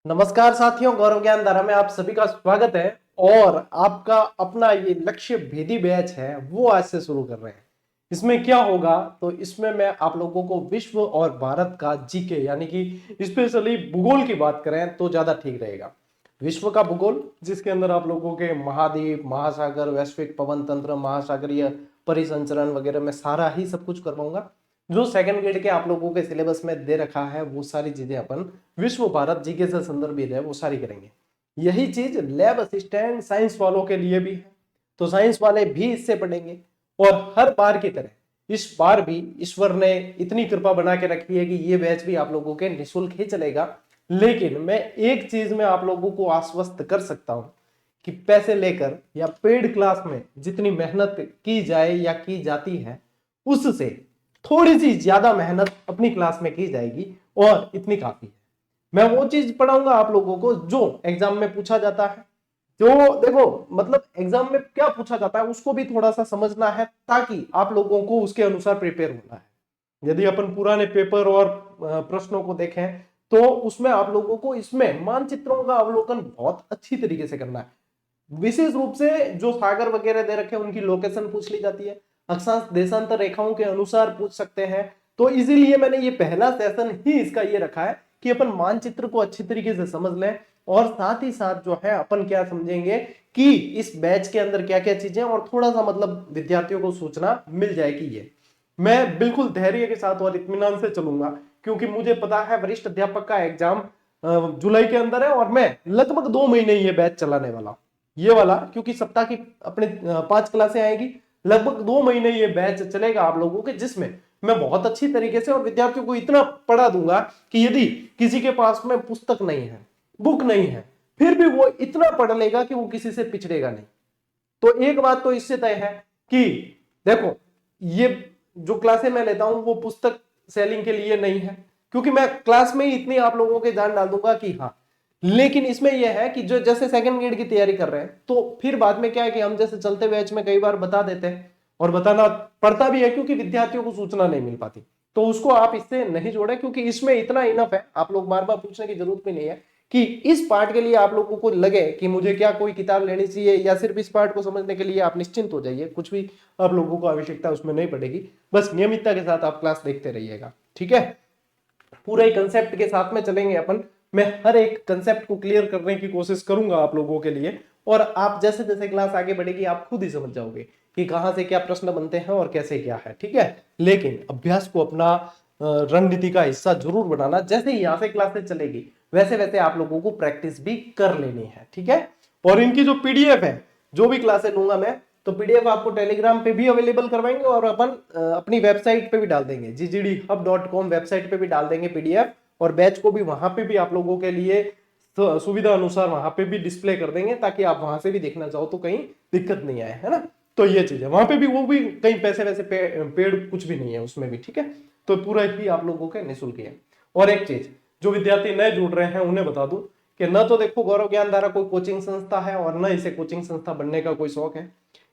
नमस्कार साथियों, गौरव ज्ञान धारा में आप सभी का स्वागत है। और आपका अपना ये लक्ष्य भेदी बैच है वो आज से शुरू कर रहे हैं। इसमें क्या होगा, तो इसमें मैं आप लोगों को विश्व और भारत का जीके यानी कि स्पेशली भूगोल की बात करें तो ज्यादा ठीक रहेगा। विश्व का भूगोल जिसके अंदर आप लोगों के महाद्वीप, महासागर, वैश्विक पवन तंत्र, महासागरीय परिसंचरण वगैरह में सारा ही सब कुछ करवाऊंगा। जो सेकंड ग्रेड के आप लोगों के सिलेबस में दे रखा है वो सारी चीजें अपन विश्व भारत जीके से संदर्भित है वो सारी करेंगे। यही चीज लैब असिस्टेंट साइंस वालों के लिए भी है, तो साइंस वाले भी इससे पढ़ेंगे। और हर बार की तरह इस बार भी ईश्वर ने इतनी कृपा बना के रखी है कि ये बैच भी आप लोगों के निःशुल्क ही चलेगा। लेकिन मैं एक चीज में आप लोगों को आश्वस्त कर सकता हूं कि पैसे लेकर या पेड क्लास में जितनी मेहनत की जाए या की जाती है उससे थोड़ी सी ज्यादा मेहनत अपनी क्लास में की जाएगी और इतनी काफी है। मैं वो चीज पढ़ाऊंगा आप लोगों को जो एग्जाम में पूछा जाता है। जो देखो मतलब एग्जाम में क्या पूछा जाता है उसको भी थोड़ा सा समझना है ताकि आप लोगों को उसके अनुसार प्रिपेयर होना है। यदि अपन पुराने पेपर और प्रश्नों को देखें तो उसमें आप लोगों को इसमें मानचित्रों का अवलोकन बहुत अच्छी तरीके से करना है। विशेष रूप से जो सागर वगैरह दे रखे हैं उनकी लोकेशन पूछ ली जाती है, अक्षांश देशांतर रेखाओं के अनुसार पूछ सकते हैं। तो इसीलिए मैंने ये पहला सेशन ही इसका ये रखा है कि अपन मानचित्र को अच्छी तरीके से समझ लें और साथ ही साथ जो है अपन क्या समझेंगे कि इस बैच के अंदर क्या क्या चीजें और थोड़ा सा मतलब विद्यार्थियों को सूचना मिल जाए कि ये मैं बिल्कुल धैर्य के साथ और इत्मीनान से चलूंगा क्योंकि मुझे पता है वरिष्ठ अध्यापक का एग्जाम जुलाई के अंदर है और मैं लगभग 2 महीने ये बैच चलाने वाला ये वाला, क्योंकि सप्ताह की अपने 5 क्लासें आएगी, लगभग 2 महीने ये बैच चलेगा आप लोगों के, जिसमें मैं बहुत अच्छी तरीके से और विद्यार्थियों को इतना पढ़ा दूंगा कि यदि किसी के पास में पुस्तक नहीं है, बुक नहीं है, फिर भी वो इतना पढ़ लेगा कि वो किसी से पिछड़ेगा नहीं। तो एक बात तो इससे तय है कि देखो ये जो क्लासें मैं लेता हूं वो पुस्तक सेलिंग के लिए नहीं है, क्योंकि मैं क्लास में ही इतनी आप लोगों के जान डाल दूंगा कि हाँ। लेकिन इसमें यह है कि जो जैसे सेकंड ग्रेड की तैयारी कर रहे हैं तो फिर बाद में क्या है कि हम जैसे चलते बैच में कई बार बता देते हैं और बताना पड़ता भी है क्योंकि विद्यार्थियों को सूचना नहीं मिल पाती। तो उसको आप इससे नहीं जोड़े क्योंकि इसमें इतना इनफ है, आप लोग बार बार पूछने की जरूरत भी नहीं है कि इस पार्ट के लिए आप लोगों को लगे कि मुझे क्या कोई किताब लेनी चाहिए या सिर्फ इस पार्ट को समझने के लिए आप निश्चिंत हो जाइए, कुछ भी आप लोगों को आवश्यकता उसमें नहीं पड़ेगी। बस नियमितता के साथ आप क्लास देखते रहिएगा, ठीक है। पूरे कंसेप्ट के साथ में चलेंगे अपन। मैं हर एक कंसेप्ट को क्लियर करने की कोशिश करूंगा आप लोगों के लिए और आप जैसे जैसे क्लास आगे बढ़ेगी आप खुद ही समझ जाओगे कि कहां से क्या प्रश्न बनते हैं और कैसे क्या है, ठीक है। लेकिन अभ्यास को अपना रणनीति का हिस्सा जरूर बनाना। जैसे ही यहां से क्लासेस चलेगी वैसे वैसे आप लोगों को प्रैक्टिस भी कर लेनी है, ठीक है। और इनकी जो पीडीएफ है, जो भी क्लासेस लूंगा मैं, तो पीडीएफ आपको टेलीग्राम पे भी अवेलेबल करवाएंगे और अपन अपनी वेबसाइट पे भी डाल देंगे, ggdhub.com वेबसाइट पे भी डाल देंगे पीडीएफ। और बैच को भी वहां पे भी आप लोगों के लिए सुविधा अनुसार वहां पे भी डिस्प्ले कर देंगे ताकि आप वहां से भी देखना चाहो तो कहीं दिक्कत नहीं आए, है ना। तो ये चीज है, वहां पे भी वो भी कहीं पैसे वैसे पेड कुछ भी नहीं है उसमें भी, ठीक है। तो पूरा ही आप लोगों के निःशुल्क है। और एक चीज जो विद्यार्थी नए जुड़ रहे हैं उन्हें बता दूं कि न तो देखो गौरव ज्ञान धारा कोई कोचिंग संस्था है और न इसे कोचिंग संस्था बनने का कोई शौक है।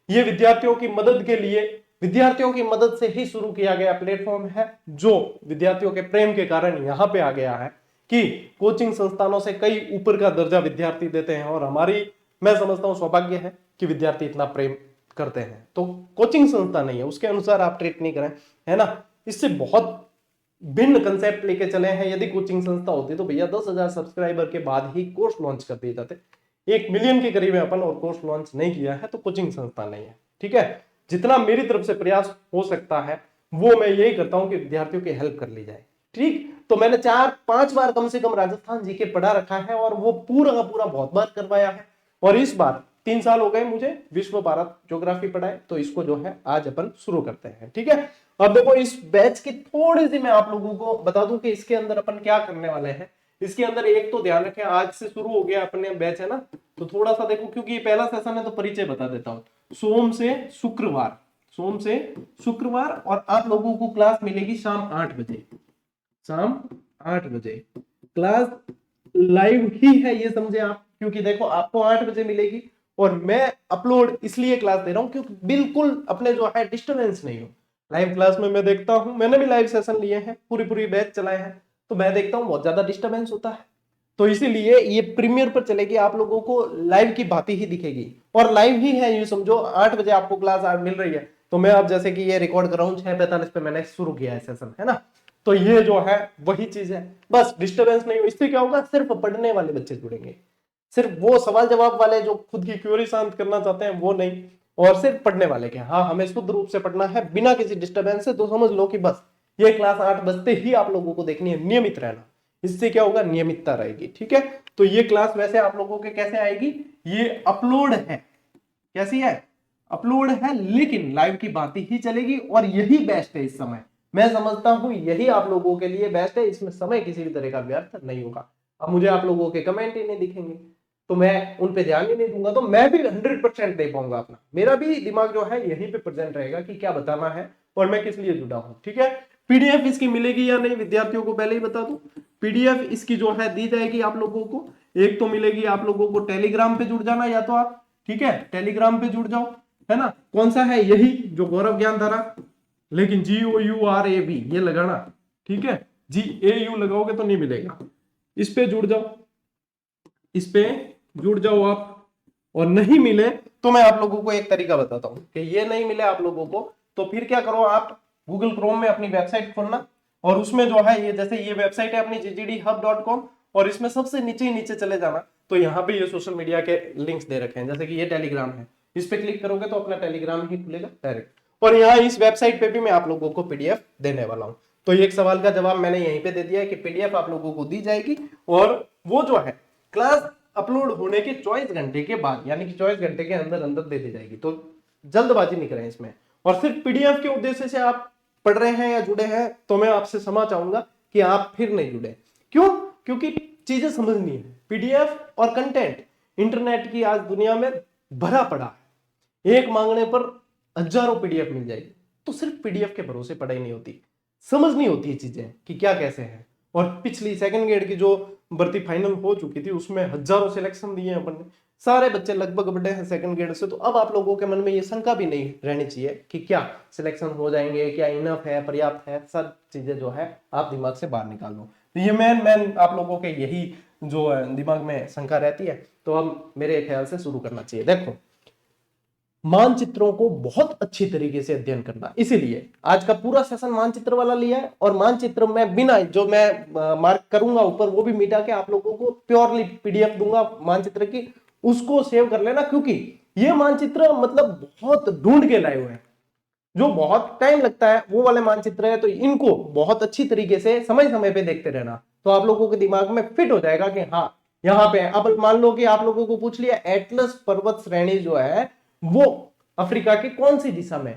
ये विद्यार्थियों की मदद के लिए, विद्यार्थियों की मदद से ही शुरू किया गया प्लेटफॉर्म है, जो विद्यार्थियों के प्रेम के कारण यहां पे आ गया है कि कोचिंग संस्थानों से कई ऊपर का दर्जा विद्यार्थी देते हैं। और हमारी, मैं समझता हूं, सौभाग्य है कि विद्यार्थी इतना प्रेम करते हैं। तो कोचिंग संस्था नहीं है उसके अनुसार आप ट्रीट नहीं करें, है ना। इससे बहुत भिन्न कंसेप्ट लेके चले हैं। यदि कोचिंग संस्था होती तो भैया 10,000 सब्सक्राइबर के बाद ही कोर्स लॉन्च कर दिए जाते। 1 मिलियन के करीब है अपन और कोर्स लॉन्च नहीं किया है, तो कोचिंग संस्था नहीं है, ठीक है। जितना मेरी तरफ से प्रयास हो सकता है वो मैं यही करता हूं कि विद्यार्थियों की हेल्प कर ली जाए, ठीक। तो मैंने 4-5 बार कम से कम राजस्थान जी के पढ़ा रखा है और वो पूरा का पूरा बहुत बार करवाया है। और इस बार 3 साल हो गए मुझे विश्व भारत ज्योग्राफी पढ़ाए, तो इसको जो है आज अपन शुरू करते हैं, ठीक है। अब देखो इस बैच की थोड़ी सी मैं आप लोगों को बता दूं कि इसके अंदर अपन क्या करने वाले हैं। इसके अंदर एक तो ध्यान रखें, आज से शुरू हो गया अपने बैच, है ना। तो थोड़ा सा देखो क्योंकि ये पहला सेशन है तो परिचय बता देता हूं। सोम से शुक्रवार और आप लोगों को क्लास मिलेगी शाम 8 बजे। शाम 8 बजे क्लास लाइव ही है, ये समझे आप, क्योंकि देखो आपको 8 बजे मिलेगी और मैं अपलोड इसलिए क्लास दे रहा हूं क्योंकि बिल्कुल अपने जो है डिस्टर्बेंस नहीं हो। लाइव क्लास में मैं देखता हूं, मैंने भी लाइव सेशन लिए हैं, पूरी पूरी बैच चलाए हैं, तो मैं देखता हूं बहुत ज्यादा डिस्टर्बेंस होता है। तो इसीलिए ये प्रीमियर पर चलेगी, आप लोगों को लाइव की बातें ही दिखेगी, और लाइव ही है, ये समझो 8 बजे आपको क्लास आज मिल रही है, तो मैं अब जैसे कि ये रिकॉर्ड कर रहा हूँ 6:45 पे मैंने शुरू किया है सेशन, है ना। तो ये जो है वही चीज है, बस डिस्टरबेंस नहीं हो। इससे क्या होगा, सिर्फ पढ़ने वाले बच्चे जुड़ेंगे, सिर्फ वो सवाल जवाब वाले जो खुद की क्वेरी शांत करना चाहते हैं वो नहीं, और सिर्फ पढ़ने वाले के, हाँ हमें शुद्ध रूप से पढ़ना है बिना किसी डिस्टरबेंस से। तो समझ लो कि बस ये क्लास 8 बजते ही आप लोगों को देखनी है, नियमित रहना, इससे क्या होगा, नियमितता रहेगी, ठीक है। तो ये क्लास वैसे आप लोगों के कैसे आएगी, ये अपलोड है, कैसी है, अपलोड है, लेकिन लाइव की बातें ही चलेगी, और यही बेस्ट है इस समय, मैं समझता हूं यही आप लोगों के लिए बेस्ट है, इसमें समय किसी भी तरह का व्यर्थ नहीं होगा। अब मुझे आप लोगों के कमेंट ही नहीं दिखेंगे तो मैं उन पे ध्यान ही नहीं दूंगा, तो मैं भी 100% दे पाऊंगा अपना, मेरा भी दिमाग जो है यहीं पे प्रेजेंट रहेगा कि क्या बताना है और मैं किस लिए जुड़ा हूं, ठीक है। पीडीएफ इसकी मिलेगी या नहीं, विद्यार्थियों को पहले ही बता दूं, पीडीएफ इसकी जो है दी जाएगी आप लोगों को, एक तो मिलेगी आप लोगों को टेलीग्राम पे जुड़ जाना, या तो आप, ठीक है, टेलीग्राम पे जुड़ जाओ, है ना। कौन सा है, यही जो गौरव ज्ञान धारा, लेकिन GOURAV ये लगाना, ठीक है, GAU लगाओगे तो नहीं मिलेगा, इस पे जुड़ जाओ, इस पे जुड़ जाओ आप। और नहीं मिले तो मैं आप लोगों को एक तरीका बताता हूं कि ये नहीं मिले आप लोगों को, तो फिर क्या करो, आप गूगल क्रोम में अपनी वेबसाइट खोलना, और उसमें जो है ये, जैसे ये वेबसाइट है अपनी ggdhub.com, और इसमें सबसे नीचे ही नीचे चले जाना, तो यहाँ पे ये सोशल मीडिया के लिंक्स दे रखे हैं, जैसे कि ये टेलीग्राम है, इस पे क्लिक करोगे तो अपना टेलीग्राम ही खुलेगा डायरेक्ट, और यहाँ इस वेबसाइट पे भी मैं आप लोगों को पीडीएफ देने वाला हूँ। तो एक सवाल का जवाब मैंने यहीं पे दे दिया है कि पीडीएफ आप लोगों को दी जाएगी, और वो जो है क्लास अपलोड होने के 24 घंटे के बाद, यानी कि 24 घंटे के अंदर अंदर दे दी जाएगी, तो जल्दबाजी नहीं करें इसमें। और सिर्फ पीडीएफ के उद्देश्य से आप पढ़ रहे हैं या जुड़े हैं तो मैं आपसे क्षमा चाहूंगा कि आप फिर नहीं जुड़े, क्यों, क्योंकि चीजें समझनी है, पीडीएफ और कंटेंट इंटरनेट की आज दुनिया में भरा पड़ा है, एक मांगने पर हजारों पीडीएफ मिल जाएगी, तो सिर्फ पीडीएफ के भरोसे पढ़ाई नहीं होती, समझनी होती है चीजें कि क्या कैसे है। और पिछली सेकंड ग्रेड की जो भर्ती फाइनल हो चुकी थी उसमें हजारों सिलेक्शन दिए अपन ने, सारे बच्चे लगभग बड़े हैं सेकंड ग्रेड से, तो अब आप लोगों के मन में ये शंका भी नहीं रहनी चाहिए कि क्या सिलेक्शन हो जाएंगे, क्या इनफ है, पर्याप्त है, सब चीजें जो है आप दिमाग से बाहर निकाल दो। तो ये मैन आप लोगों के यही जो दिमाग में शंका रहती है, तो अब मेरे ख्याल से शुरू करना चाहिए। देखो, मानचित्रों को बहुत अच्छी तरीके से अध्ययन करना, इसीलिए आज का पूरा सेशन मानचित्र वाला लिया है, और मानचित्र में बिना जो मैं मार्क करूंगा ऊपर वो भी मिटा के आप लोगों को प्योरली पीडीएफ दूंगा मानचित्र की, उसको सेव कर लेना, क्योंकि ये मानचित्र मतलब बहुत ढूंढ के लाए हुए हैं, जो बहुत टाइम लगता है वो वाले मानचित्र है, तो इनको बहुत अच्छी तरीके से समय समय पे देखते रहना, तो आप लोगों के दिमाग में फिट हो जाएगा कि हाँ यहाँ पे। अब मान लो कि आप लोगों को पूछ लिया एटलस पर्वत श्रेणी जो है वो अफ्रीका की कौन सी दिशा में,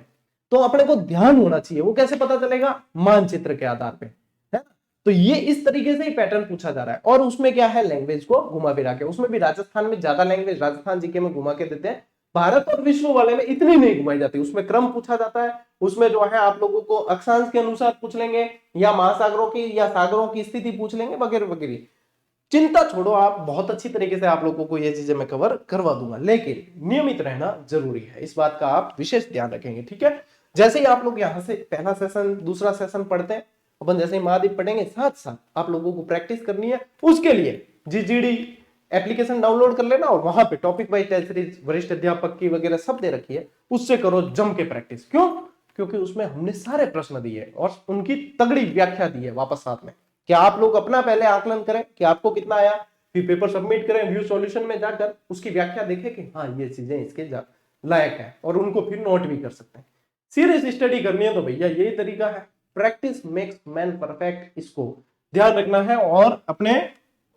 तो अपने को ध्यान होना चाहिए, वो कैसे पता चलेगा, मानचित्र के आधार पे, है। तो ये इस तरीके से ही पैटर्न पूछा जा रहा है, और उसमें क्या है, लैंग्वेज को घुमा फिरा के, उसमें भी राजस्थान में ज्यादा लैंग्वेज, राजस्थान जीके में घुमा के देते हैं, भारत और विश्व वाले में इतनी नहीं घुमाई जाती, उसमें क्रम पूछा जाता है, उसमें जो है आप लोगों को अक्षांश के अनुसार पूछ लेंगे, या महासागरों की या सागरों की स्थिति पूछ लेंगे, वगैरह वगैरह। चिंता छोड़ो आप, बहुत अच्छी तरीके से आप लोगों को ये चीजें मैं कवर करवा दूंगा, लेकिन नियमित रहना जरूरी है, इस बात का आप विशेष ध्यान रखेंगे, ठीक है। जैसे ही आप लोग यहाँ से पहला सेशन दूसरा सेशन पढ़ते हैं, अपन जैसे ही महादीप पढ़ेंगे, साथ साथ आप लोगों को प्रैक्टिस करनी है, उसके लिए जीजीडी एप्लीकेशन डाउनलोड कर लेना, और वहां पे टॉपिक वाइज टेस्ट सीरीज वरिष्ठ अध्यापक की वगैरह सब दे रखी है, उससे करो जम के प्रैक्टिस। क्यों, क्योंकि उसमें हमने सारे प्रश्न दिए और उनकी तगड़ी व्याख्या दी है वापस साथ में, कि आप लोग अपना पहले आकलन करें कि आपको कितना आया, फिर पेपर सबमिट करें, व्यू सॉल्यूशन में जाकर उसकी व्याख्या देखें कि हाँ ये चीजें इसके लायक है, और उनको फिर नोट भी कर सकते हैं। सीरियस स्टडी करनी है तो भैया यही तरीका है, प्रैक्टिस मेक्स मैन परफेक्ट, इसको ध्यान रखना है और अपने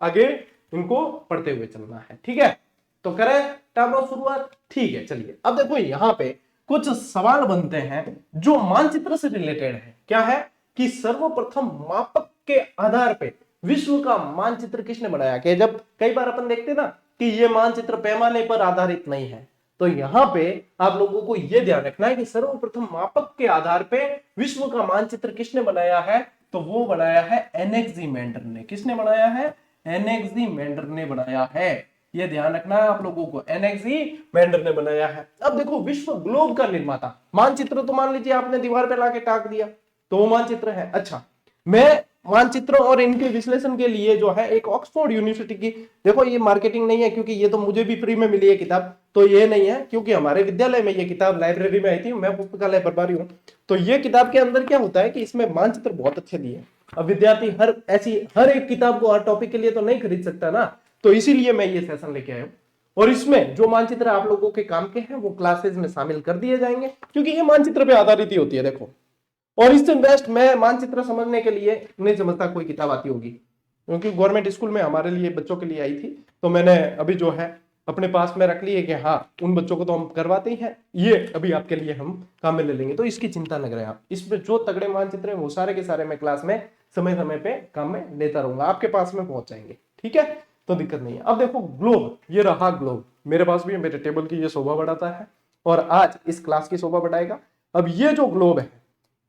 आगे इनको पढ़ते हुए चलना है, ठीक है। तो करें टाइम शुरुआत, ठीक है। चलिए अब देखो यहाँ पे कुछ सवाल बनते हैं जो मानचित्र से रिलेटेड है। क्या है कि सर्वप्रथम मापक के आधार पे विश्व का मानचित्र किसने बनाया, कि जब कई बार अपन देखते ना कि ये मानचित्र पैमाने पर आधारित नहीं है, तो यहां पे आप लोगों को यह ध्यान रखना है कि सर्वप्रथम मापक के आधार पे विश्व का मानचित्र किसने बनाया है, तो वो बनाया है एनेक्सीमेंडर ने। किसने बनाया है, एनेक्सीमेंडर ने बनाया है, ये ध्यान रखना है आप लोगों को, एनेक्सीमेंडर ने बनाया है। अब देखो विश्व ग्लोब का निर्माता, मानचित्र तो मान लीजिए आपने दीवार पे लाके टाक दिया तो वो मानचित्र है। अच्छा, मैं मानचित्र और इनके विश्लेषण के लिए जो है एक ऑक्सफोर्ड यूनिवर्सिटी की, देखो ये मार्केटिंग नहीं है क्योंकि ये तो मुझे भी फ्री में मिली है किताब, तो ये नहीं है क्योंकि हमारे विद्यालय में ये किताब लाइब्रेरी में आई थी, मैं पुस्तकालय प्रभारी हूँ। तो ये किताब के अंदर क्या होता है कि इसमें मानचित्र बहुत अच्छे दिए। अब विद्यार्थी हर एक किताब को हर टॉपिक के लिए तो नहीं खरीद सकता ना, तो इसीलिए मैं ये सेशन लेके आया हूँ। और इसमें जो मानचित्र आप लोगों के काम के हैं वो क्लासेस में शामिल कर दिए जाएंगे, क्योंकि ये मानचित्र पे आधारित ही होती है। देखो, और इससे बेस्ट मैं मानचित्र समझने के लिए नहीं समझता कोई किताब आती होगी, क्योंकि गवर्नमेंट स्कूल में हमारे लिए बच्चों के लिए आई थी, तो मैंने अभी जो है अपने पास में रख ली है कि हाँ उन बच्चों को तो हम करवाते ही हैं, ये अभी आपके लिए हम काम में ले लेंगे, तो इसकी चिंता न करें आप। इसमें जो तगड़े मानचित्र है वो सारे के सारे मैं क्लास में समय समय पे काम में लेता रहूंगा, आपके पास में पहुंच जाएंगे, ठीक है, तो दिक्कत नहीं है। अब देखो ग्लोब, ये रहा ग्लोब मेरे पास भी है, मेरे टेबल की ये शोभा बढ़ाता है और आज इस क्लास की शोभा बढ़ाएगा। अब ये जो ग्लोब है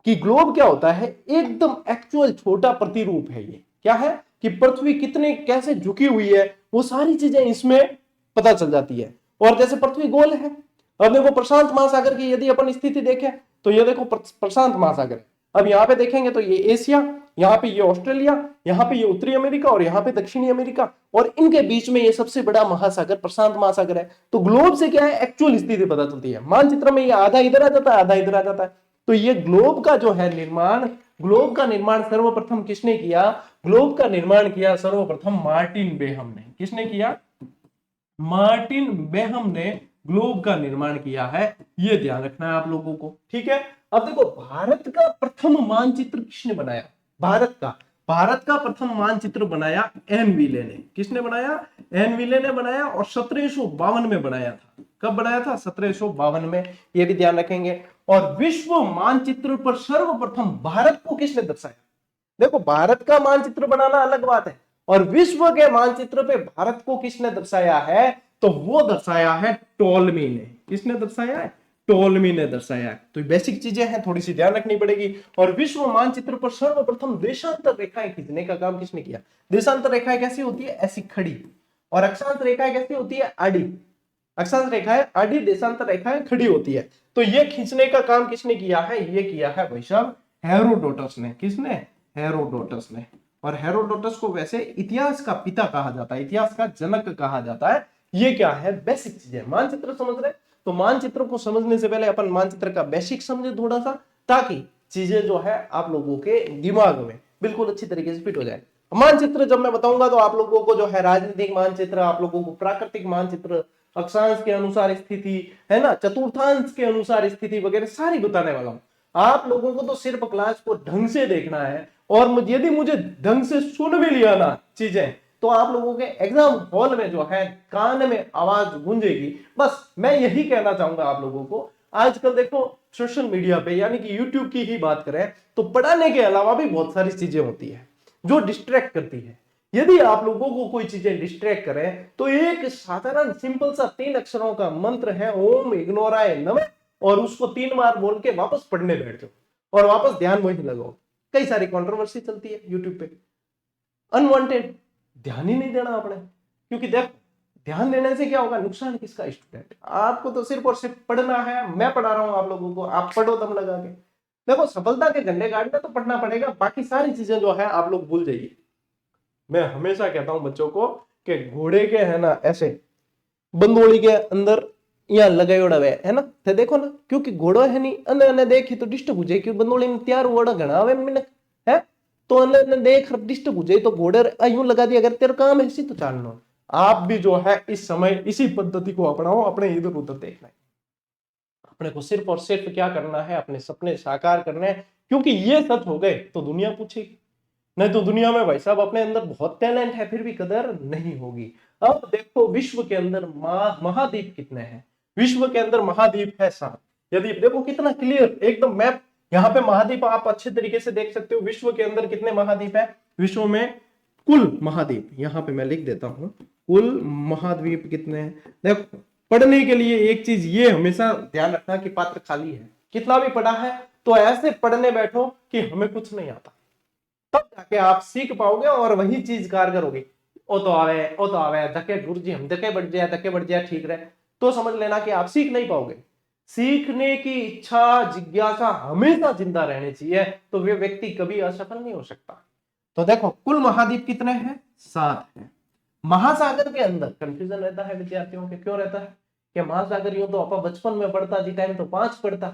कि ग्लोब क्या होता है, एकदम एक्चुअल छोटा प्रतिरूप है। ये क्या है कि पृथ्वी कितने कैसे झुकी हुई है वो सारी चीजें इसमें पता चल जाती है। और जैसे पृथ्वी गोल है, अब देखो प्रशांत महासागर की यदि अपन स्थिति देखें तो ये देखो प्रशांत महासागर, अब यहाँ पे देखेंगे तो ये एशिया, यहाँ पे ये ऑस्ट्रेलिया, यहाँ पे ये उत्तरी अमेरिका और यहाँ पे दक्षिणी अमेरिका, और इनके बीच में ये सबसे बड़ा महासागर प्रशांत महासागर है। तो ग्लोब से क्या है, एक्चुअल स्थिति पता चलती है। मानचित्र में ये आधा इधर आ जाता है आधा इधर आ जाता है। तो ये ग्लोब का जो है निर्माण, ग्लोब का निर्माण सर्वप्रथम किसने किया, ग्लोब का निर्माण किया सर्वप्रथम मार्टिन बेहम ने। किसने किया, मार्टिन बेहम ने ग्लोब का निर्माण किया है, ये ध्यान रखना है आप लोगों को, ठीक है। अब देखो भारत का प्रथम मानचित्र किसने बनाया, भारत का प्रथम मानचित्र बनाया एन विले ने। किसने बनाया, एन विले ने बनाया, और 1752 में बनाया था। कब बनाया था, 1752 में, ये भी ध्यान रखेंगे। और विश्व मानचित्र पर सर्वप्रथम भारत को किसने दर्शाया, देखो भारत का मानचित्र बनाना अलग बात है, और विश्व के मानचित्र पे भारत को किसने दर्शाया है, तो वो दर्शाया है टोलमी ने। किसने दर्शाया है, टोलमी ने दर्शाया है। तो बेसिक चीजें हैं, थोड़ी सी ध्यान रखनी पड़ेगी। और विश्व मानचित्र पर सर्वप्रथम देशांतर रेखाएं खींचने का काम किसने किया, देशांतर रेखाएं कैसी होती है, ऐसी खड़ी, और अक्षांश रेखाएं कैसी होती है, आड़ी, अक्षांश रेखाएं आड़ी, देशांतर रेखाएं खड़ी होती है। तो ये खींचने का काम किसने किया है, ये किया है भाई साहब हेरोडोटस ने। किसने, हेरोडोटस ने। और हेरोडोटस को वैसे इतिहास का पिता कहा जाता है, इतिहास का जनक कहा जाता है। ये क्या है, बेसिक चीजें। मानचित्र समझ रहे, तो मानचित्र को समझने से पहले अपन मानचित्र का बेसिक समझे थोड़ा सा, ताकि चीजें जो है आप लोगों के दिमाग में बिल्कुल अच्छी तरीके से फिट हो जाए। मानचित्र जब मैं बताऊंगा तो आप लोगों को जो है राजनीतिक मानचित्र, आप लोगों को प्राकृतिक मानचित्र, अक्षांश के अनुसार स्थिति है ना, चतुर्थांश के अनुसार स्थिति वगैरह सारी बताने वाला हूं। आप लोगों को तो सिर्फ क्लास को ढंग से देखना है, और यदि मुझे ढंग से सुन भी लिया ना चीजें, तो आप लोगों के एग्जाम हॉल में जो है कान में आवाज गूंजेगी। बस मैं यही कहना चाहूंगा आप लोगों को। आजकल देखो सोशल मीडिया पे यानी कि यूट्यूब की ही बात करें तो पढ़ाने के अलावा भी बहुत सारी चीजें होती है जो डिस्ट्रैक्ट करती है। यदि आप लोगों को कोई चीजें डिस्ट्रैक्ट करें तो एक साधारण सिंपल सा 3 अक्षरों का मंत्र है ओम इग्नोराय नमः, और उसको 3 बार बोल के वापस पढ़ने बैठ जाओ और वापस ध्यान वहीं लगाओ। कई सारी कंट्रोवर्सी चलती है यूट्यूब पे, अनवांटेड, ध्यान ही नहीं देना आपने। क्योंकि देखो ध्यान देने से क्या होगा, नुकसान किसका, स्टूडेंट। आपको तो सिर्फ और सिर्फ पढ़ना है, मैं पढ़ा रहा हूं आप लोगों को, आप पढ़ो दम लगा के। देखो सफलता के झंडे गाड़ने तो पढ़ना पड़ेगा, बाकी सारी चीजें जो है आप लोग भूल जाइए। मैं हमेशा कहता हूं बच्चों को कि घोड़े के है ना ऐसे बंदोली के अंदर यहाँ लगाई उड़ा है ना, तो देखो ना, क्योंकि घोड़ो है नहीं अन्य अन्य देखी तो डिस्टर्ब हो जाए, क्योंकि बंदोली में तैयार हुआ घना मिनक है, तो अन्य अन्य देख डिस्टर्ब हो जाए, तो घोड़े यूं लगा दिया, अगर तेरा काम है इसी तो चाल लो। आप भी जो है इस समय इसी पद्धति को अपनाओ, अपने इधर उधर देखना है। अपने को सिर्फ और सिर्फ क्या करना है, अपने सपने साकार करने हैं, क्योंकि ये सच हो गए तो दुनिया पूछेगी, नहीं तो दुनिया में भाई साहब अपने अंदर बहुत टैलेंट है फिर भी कदर नहीं होगी। अब देखो विश्व के अंदर महाद्वीप कितने हैं, विश्व के अंदर महाद्वीप है 7। यदि देखो कितना क्लियर एकदम मैप, यहाँ पे महाद्वीप आप अच्छे तरीके से देख सकते हो। विश्व के अंदर कितने महाद्वीप है, विश्व में कुल महाद्वीप, यहाँ पे मैं लिख देता हूं कुल महाद्वीप कितने हैं। देखो पढ़ने के लिए एक चीज ये हमेशा ध्यान रखना कि पात्र खाली है, कितना भी पढ़ा है तो ऐसे पढ़ने बैठो कि हमें कुछ नहीं आता, तब जाके आप सीख पाओगे और वही चीज कारगर होगी। ओ तो आवे धक्के गुरुजी हम धक्के बढ़ जाए ठीक रहे, तो समझ लेना कि आप सीख नहीं पाओगे। सीखने की इच्छा जिज्ञासा हमेशा जिंदा रहनी चाहिए, तो वे व्यक्ति कभी असफल नहीं हो सकता। तो देखो कुल महाद्वीप कितने हैं, 7 हैं। महासागर के अंदर कंफ्यूजन रहता है विद्यार्थियों के, क्यों रहता है कि महासागर यूं तो अपन बचपन में पढ़ता जी टाइम तो 5 पढ़ता,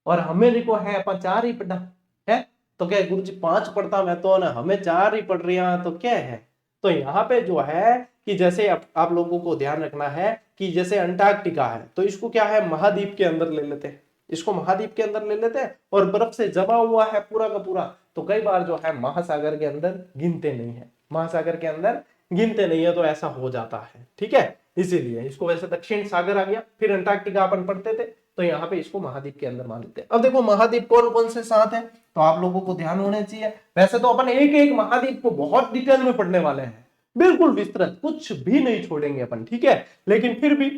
और हमें को है अपन 4 ही पढ़ा है, तो क्या गुरु जी 5 पढ़ता मैं तो ना, हमें 4 ही पढ़ रही हैं, तो क्या है। तो यहाँ पे जो है कि जैसे आप लोगों को ध्यान रखना है कि जैसे अंटार्कटिका है तो इसको क्या है महाद्वीप के अंदर ले लेते हैं, इसको महाद्वीप के अंदर ले लेते हैं, और बर्फ से जमा हुआ है पूरा का पूरा, तो कई बार जो है महासागर के अंदर गिनते नहीं है, महासागर के अंदर गिनते नहीं है, तो ऐसा हो जाता है, ठीक है। इसीलिए इसको वैसे दक्षिण सागर आ गया, फिर अंटार्कटिका अपन पढ़ते थे, तो यहाँ पे इसको महाद्वीप के अंदर मान लेते हैं। अब देखो महाद्वीप कौन कौन से 7 है, तो आप लोगों को ध्यान होने चाहिए। वैसे तो अपन एक एक महाद्वीप को बहुत डिटेल में पढ़ने वाले हैं, बिल्कुल विस्तृत, कुछ भी नहीं छोड़ेंगे अपन, ठीक है। लेकिन फिर भी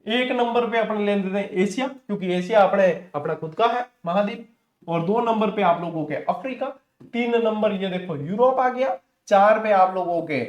1 नंबर पे अपन ले लेते हैं एशिया, क्योंकि एशिया अपना खुद का है महाद्वीप, और 2 नंबर पे आप लोगों के अफ्रीका, 3 नंबर ये देखो यूरोप आ गया, 4 पे आप लोगों के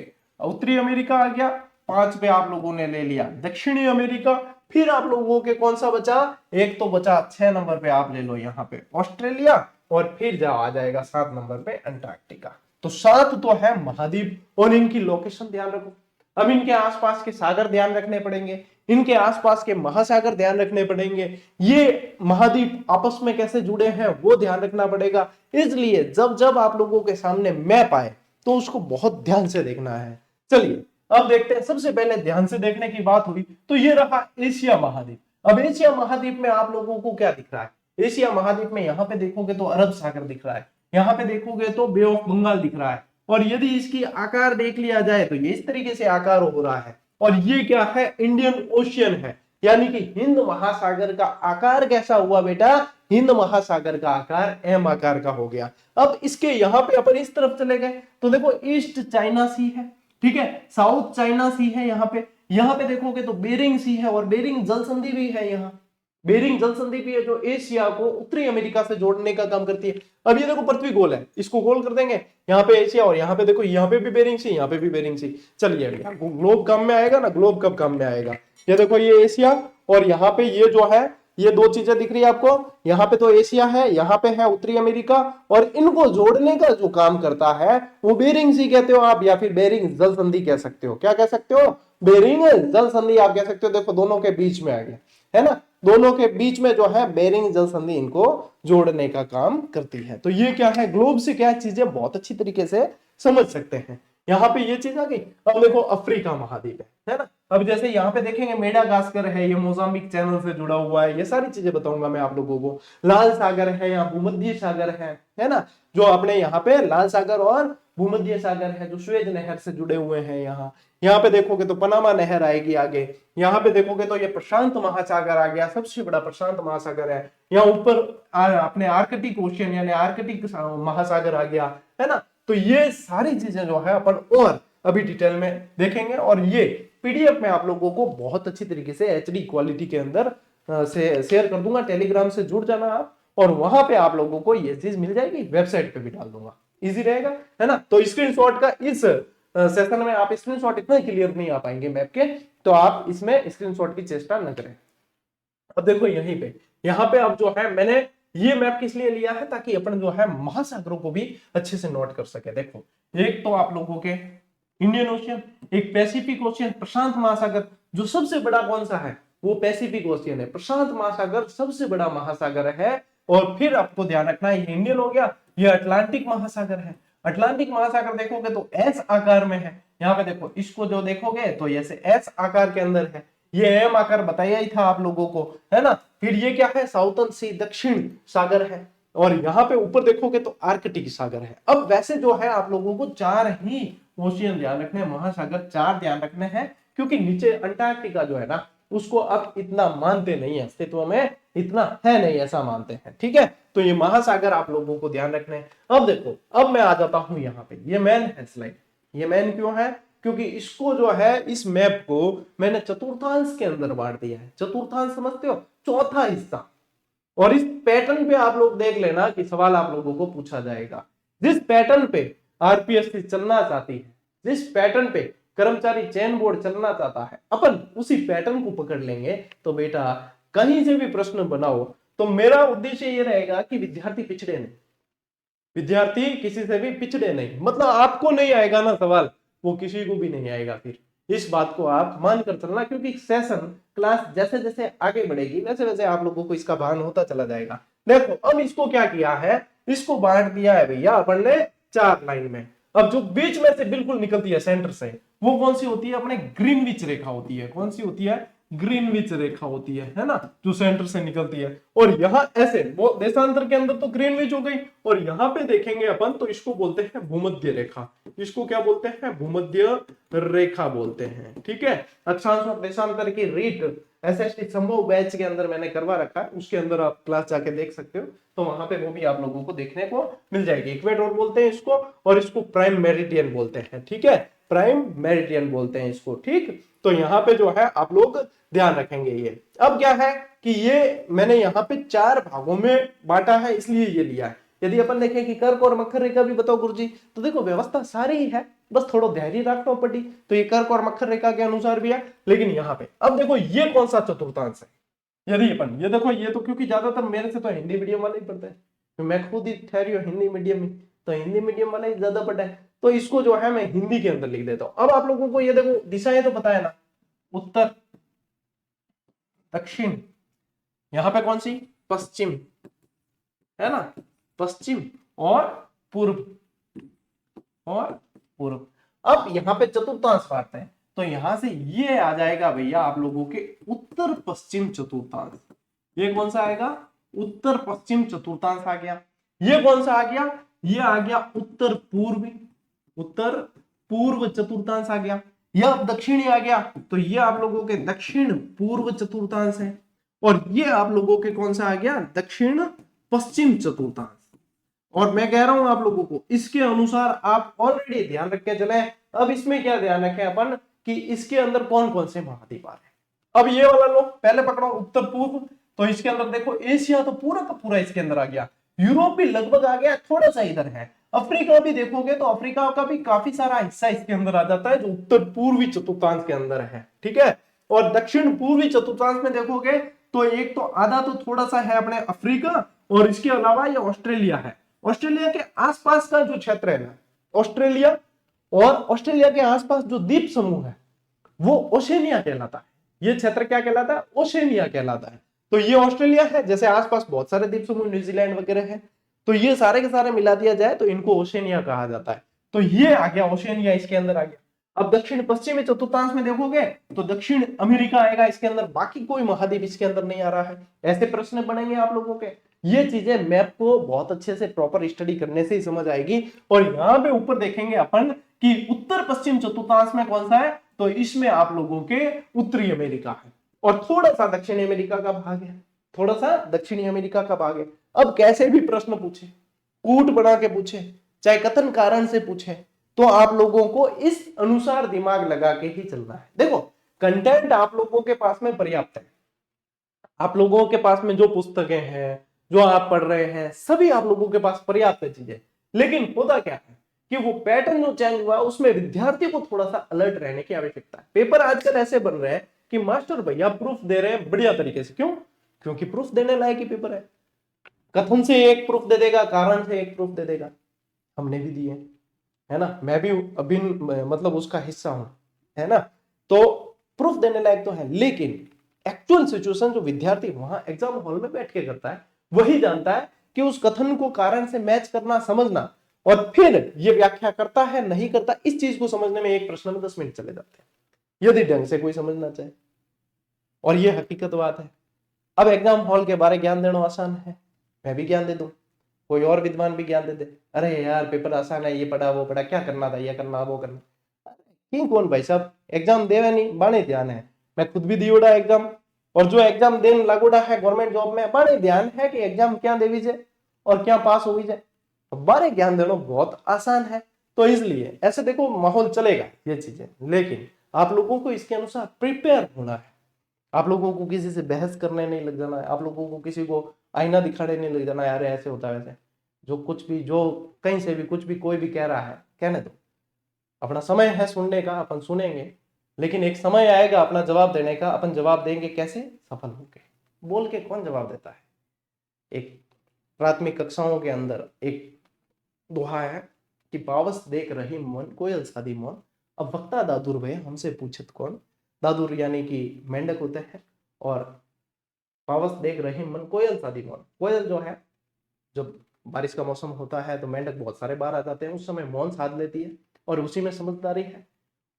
उत्तरी अमेरिका आ गया, 5 पे आप लोगों ने ले लिया दक्षिणी अमेरिका, फिर आप लोगों के कौन सा बचा, एक तो बचा 6 नंबर पे आप ले लो यहाँ पे ऑस्ट्रेलिया, और फिर जाओ आ जाएगा 7 नंबर पे अंटार्कटिका। तो 7 तो है महाद्वीप, और इनकी लोकेशन ध्यान रखो। अब इनके आसपास के सागर ध्यान रखने पड़ेंगे, इनके आसपास के महासागर ध्यान रखने पड़ेंगे, ये महाद्वीप आपस में कैसे जुड़े हैं वो ध्यान रखना पड़ेगा। इसलिए जब जब आप लोगों के सामने मैप आए तो उसको बहुत ध्यान से देखना है। चलिए अब देखते हैं, सबसे पहले ध्यान से देखने की बात हुई तो ये रहा एशिया महाद्वीप। अब एशिया महाद्वीप में आप लोगों को क्या दिख रहा है, एशिया महाद्वीप में यहाँ पे देखोगे तो अरब सागर दिख रहा है, यहाँ पे देखोगे तो बे ऑफ बंगाल दिख रहा है, और यदि इसकी आकार देख लिया जाए तो ये इस तरीके से आकार हो रहा है, और ये क्या है, इंडियन ओशियन है, यानी कि हिंद महासागर का आकार कैसा हुआ बेटा, हिंद महासागर का आकार एम आकार का हो गया। अब इसके यहाँ पे अपन इस तरफ चले गए तो देखो ईस्ट चाइना सी है, ठीक है, साउथ चाइना सी है, यहाँ पे देखोगे तो बेरिंग सी है, और बेरिंग जल संधि भी है, यहाँ बेरिंग जल संधि भी है जो एशिया को उत्तरी अमेरिका से जोड़ने का काम करती है। अब ये देखो पृथ्वी गोल है, इसको गोल कर देंगे, यहाँ पे एशिया, और यहाँ पे देखो यहाँ पे भी बेरिंग सी, यहाँ पे भी बेरिंग सी। चलिए ग्लोब काम में आएगा ना, ग्लोब कब काम में आएगा, ये देखो ये एशिया, और यहाँ पे ये जो है ये 2 चीजें दिख रही है आपको, यहाँ पे तो एशिया है, यहाँ पे है उत्तरी अमेरिका, और इनको जोड़ने का जो काम करता है वो बेरिंग सी कहते हो आप, या फिर बेरिंग जल संधि कह सकते हो। क्या कह सकते हो, बेरिंग जल संधि आप कह सकते हो। देखो दोनों के बीच में आ गया है ना, दोनों के बीच में जो है बेरिंग जल संधि इनको जोड़ने का काम करती है। तो ये क्या है, ग्लोब से क्या चीजें बहुत अच्छी तरीके से समझ सकते हैं। यहाँ पे ये चीज आ गई। अब देखो अफ्रीका महाद्वीप है ना, अब जैसे यहाँ पे देखेंगे मेडागास्कर है, ये मोजाम्बिक चैनल से जुड़ा हुआ है, ये सारी चीजें बताऊंगा मैं आप लोगों को। लाल सागर है, यहाँ भूमध्य सागर है ना, जो अपने यहाँ पे लाल सागर और भूमध्य सागर है जो सुएज नहर से जुड़े हुए हैं। यहाँ पे देखोगे तो पनामा नहर आएगी आगे, यहाँ पे देखोगे तो ये प्रशांत महासागर आ गया, सबसे बड़ा प्रशांत महासागर है। यहाँ ऊपर अपने आर्कटिक ओशियन यानी आर्कटिक महासागर आ गया, है ना। तो ये सारी चीजें जो है अपन और अभी डिटेल में देखेंगे, और ये पीडीएफ में आप लोगों को बहुत अच्छी तरीके से एचडी क्वालिटी के अंदर से शेयर कर दूंगा। टेलीग्राम से जुड़ जाना आप, और वहां पे आप लोगों को ये चीज मिल जाएगी, वेबसाइट पे भी डाल दूंगा, इजी रहेगा, है ना। तो स्क्रीनशॉट का इस सेशन में आप स्क्रीनशॉट इतना क्लियर नहीं आ पाएंगे मैप के, तो आप इसमें स्क्रीनशॉट की चेष्टा न करें। अब देखो यहीं पे, यहाँ पे अब जो है मैंने ये मैप किस लिए लिया है, ताकि अपन जो है महासागरों को भी अच्छे से नोट कर सके। देखो एक तो आप लोगों के इंडियन ओशियन, एक पैसिफिक ओशियन, प्रशांत महासागर, जो सबसे बड़ा कौन सा है वो पैसिफिक ओशियन है, प्रशांत महासागर सबसे बड़ा महासागर है। और फिर आपको ध्यान रखना है, ये इंडियन हो गया, ये अटलांटिक महासागर है। अटलांटिक महासागर देखोगे तो एस आकार में है, यहाँ पे देखो इसको जो देखोगे तो ऐसे एस आकार के अंदर है, ये एम आकार बताया ही था आप लोगों को, है ना। फिर ये क्या है, साउथर्न सी दक्षिण सागर है, और यहाँ पे ऊपर देखोगे तो आर्कटिक सागर है। अब वैसे जो है आप लोगों को 4 ही ओशियन ध्यान रखने हैं, महासागर 4 ध्यान रखने हैं, क्योंकि नीचे अंटार्कटिका जो है ना उसको अब इतना मानते नहीं है, अस्तित्व में इतना है नहीं ऐसा मानते हैं, ठीक है। तो ये महासागर आप लोगों को ध्यान रखने हैं। अब देखो, अब मैं आ जाता हूं यहाँ पे, ये मैन है स्लाइड, ये मैन क्यों है, क्योंकि इसको जो है इस मैप को मैंने चतुर्थांश के अंदर बांट दिया है। चतुर्थांश समझते हो, चौथा हिस्सा। और इस पैटर्न पे आप लोग देख लेना कि सवाल आप लोगों को पूछा जाएगा। जिस पैटर्न पे आरपीएससी चलना चाहती है, जिस पैटर्न पे कर्मचारी चयन बोर्ड चलना चाहता है, अपन उसी पैटर्न को पकड़ लेंगे तो बेटा कहीं से भी प्रश्न बनाओ तो मेरा उद्देश्य ये रहेगा कि विद्यार्थी पिछड़े नहीं, विद्यार्थी किसी से भी पिछड़े नहीं, मतलब आपको नहीं आएगा ना सवाल, वो किसी को भी नहीं आएगा। फिर इस बात को आप मान कर चलना, क्योंकि सेशन क्लास जैसे जैसे आगे बढ़ेगी वैसे वैसे आप लोगों को इसका भान होता चला जाएगा। देखो अब इसको क्या किया है, इसको बांट दिया है भैया अपन ने 4 लाइन में। अब जो बीच में से बिल्कुल निकलती है सेंटर से, वो कौन सी होती है, अपने ग्रीनविच रेखा होती है। कौन सी होती है, ग्रीनविच रेखा होती है ना, जो सेंटर से निकलती है। और यहां ऐसे वो देशांतर के अंदर तो ग्रीनविच हो गई, और यहां पे देखेंगे अपन तो इसको बोलते हैं भूमध्य रेखा। इसको क्या बोलते हैं, भूमध्य रेखा बोलते हैं। ठीक है, अक्षांश और देशांतर की रीट एसएसटी संभव बैच के अंदर मैंने करवा रखा है, उसके अंदर आप क्लास जाके देख सकते हो, तो वहां पे वो भी आप लोगों को देखने को मिल जाएगी। इक्वेटर बोलते हैं इसको, और इसको प्राइम मेरिडियन बोलते हैं। ठीक है, प्राइम मेरिडियन बोलते हैं इसको। ठीक, तो यहाँ पे जो है आप लोग ध्यान रखेंगे। ये अब क्या है कि ये मैंने यहाँ पे 4 भागों में बांटा है, इसलिए ये लिया है। यदि अपन देखें कि कर्क और मकर रेखा भी बताओ गुरुजी, तो देखो व्यवस्था सारी ही है, बस थोड़ा धैर्य रखना पड़ी। तो ये कर्क और मकर रेखा के अनुसार भी है। लेकिन यहाँ पे अब देखो ये कौन सा चतुर्थांश है, यदि अपन ये देखो, ये तो क्योंकि ज्यादातर मेरे से तो हिंदी मीडियम वाले ही पढ़ते हैं, मैं खुद ही ठहरी हूँ हिंदी मीडियम में, तो हिंदी मीडियम वाला ही ज्यादा पढ़ा है, तो इसको जो है मैं हिंदी के अंदर लिख देता हूँ। अब आप लोगों को ये देखो दिशाएं तो पता है ना, उत्तर, दक्षिण, यहां पे कौन सी, पश्चिम, है ना, पश्चिम और पूर्व, और पूर्व। अब यहाँ पे चतुर्थांश बांटते हैं, तो यहां से ये आ जाएगा भैया आप लोगों के उत्तर पश्चिम चतुर्थांश। ये कौन सा आएगा, उत्तर पश्चिम चतुर्थांश आ गया। ये कौन सा आ गया, ये आ गया उत्तर पूर्व, उत्तर पूर्व चतुर्थांश आ गया। यह अब दक्षिणी आ गया, तो ये आप लोगों के दक्षिण पूर्व चतुर्थांश है। और ये आप लोगों के कौन सा आ गया, दक्षिण पश्चिम चतुर्थांश। और मैं कह रहा हूं आप लोगों को इसके अनुसार आप ऑलरेडी ध्यान रख के चले। अब इसमें क्या ध्यान रखें अपन कि इसके अंदर कौन कौन से महाद्वीप आ रहे हैं। अब ये वाला लो पहले पकड़ो, उत्तर पूर्व, तो इसके अंदर देखो एशिया तो पूरा का पूरा इसके अंदर आ गया, यूरोप भी लगभग आ गया, थोड़ा सा इधर है, अफ्रीका भी देखोगे तो अफ्रीका का भी काफी सारा हिस्सा इसके अंदर आ जाता है, जो उत्तर पूर्वी चतुर्थांश के अंदर है। ठीक है, और दक्षिण पूर्वी चतुर्थांश में देखोगे तो एक तो आधा तो थोड़ा सा है अपने अफ्रीका, और इसके अलावा ये ऑस्ट्रेलिया है। ऑस्ट्रेलिया के आसपास का जो क्षेत्र है ना, ऑस्ट्रेलिया और ऑस्ट्रेलिया के आसपास जो द्वीप समूह है वो ओशेनिया कहलाता है। ये क्षेत्र क्या कहलाता है, ओशेनिया कहलाता है। तो ये ऑस्ट्रेलिया है, जैसे आसपास बहुत सारे द्वीप समूह न्यूजीलैंड वगैरह है, तो ये सारे के सारे मिला दिया जाए तो इनको ओशेनिया कहा जाता है। तो ये आ गया ओशेनिया, इसके अंदर आ गया। अब दक्षिण पश्चिमी चतुर्थांश में देखोगे तो दक्षिण अमेरिका आएगा इसके अंदर, बाकी कोई महाद्वीप इसके अंदर नहीं आ रहा है। ऐसे प्रश्न बनेंगे आप लोगों के। ये चीजें मैप को बहुत अच्छे से प्रॉपर स्टडी करने से ही समझ आएगी। और यहाँ पे ऊपर देखेंगे अपन कि उत्तर पश्चिम चतुर्थांश में कौन सा है, तो इसमें आप लोगों के उत्तरी अमेरिका है, और थोड़ा सा दक्षिणी अमेरिका का भाग है, थोड़ा सा दक्षिणी अमेरिका का भाग है। अब कैसे भी प्रश्न पूछे, कूट बना के पूछे, चाहे कथन कारण से पूछे, तो आप लोगों को इस अनुसार दिमाग लगा के ही चलना है। देखो कंटेंट आप लोगों के पास में पर्याप्त है, आप लोगों के पास में जो पुस्तकें हैं, जो आप पढ़ रहे हैं, सभी आप लोगों के पास पर्याप्त है चीजें। लेकिन होता क्या है कि वो पैटर्न जो चेंज हुआ उसमें विद्यार्थी को थोड़ा सा अलर्ट रहने की आवश्यकता है। पेपर आजकल ऐसे बन रहे हैं कि मास्टर भैया प्रूफ दे रहे हैं बढ़िया तरीके से, क्यों, क्योंकि प्रूफ देने लायक ही पेपर है। कथन से एक प्रूफ दे देगा, कारण से एक प्रूफ दे देगा, हमने भी दिए है ना, मैं भी अभी मतलब उसका हिस्सा हूं, है ना। तो प्रूफ देने लायक तो है, लेकिन एक्चुअल सिचुएशन जो विद्यार्थी वहां एग्जाम हॉल में बैठ के करता है वही जानता है कि उस कथन को कारण से मैच करना, समझना, और फिर ये व्याख्या करता है नहीं करता, इस चीज को समझने में एक प्रश्न में 10 मिनट चले जाते हैं, यदि ढंग से कोई समझना चाहे। और ये हकीकत बात है। अब एग्जाम हॉल के बारे ज्ञान देना आसान है, मैं भी ज्ञान दे दूं, कोई और विद्वान भी ज्ञान दे दे, अरे यार पेपर आसान है, ये पढ़ा वो पढ़ा, क्या करना था, ये करना वो करना। क्यों कौन भाई साहब एग्जाम देवे नहीं, बाने ध्यान है, मैं खुद भी दियोड़ा एग्जाम, और जो एग्जाम देने लागोड़ा है गवर्नमेंट जॉब में, बाने ध्यान है कि एग्जाम क्या देवी जाए और क्या पास हो जाए, बारे ज्ञान देना बहुत आसान है। तो इसलिए ऐसे देखो माहौल चलेगा ये चीजें, लेकिन आप लोगों को इसके अनुसार प्रिपेयर होना है। आप लोगों को किसी से बहस करने नहीं लग जाना है, आप लोगों को किसी को आईना दिखाने नहीं लग जाना है, अरे ऐसे होता है वैसे, जो कुछ भी, जो कहीं से भी कुछ भी कोई भी कह रहा है कहने दो, अपना समय है सुनने का, अपन सुनेंगे, लेकिन एक समय आएगा अपना जवाब देने का, अपन जवाब देंगे कैसे, सफल होके। बोल के कौन जवाब देता है, एक प्राथमिक कक्षाओं के अंदर एक दोहा है कि पावस देख रही मन कोयल सादी मौन, अब वक्ता दादुर भय हमसे पूछत कौन। दादुर यानी कि मेंढक होते हैं, और पावस देख रही मन कोयल सादी मौन। कोयल जो है, जब बारिश का मौसम होता है तो मेंढक बहुत सारे बाहर आ जाते हैं, उस समय मौन साध लेती है और उसी में समझदारी है।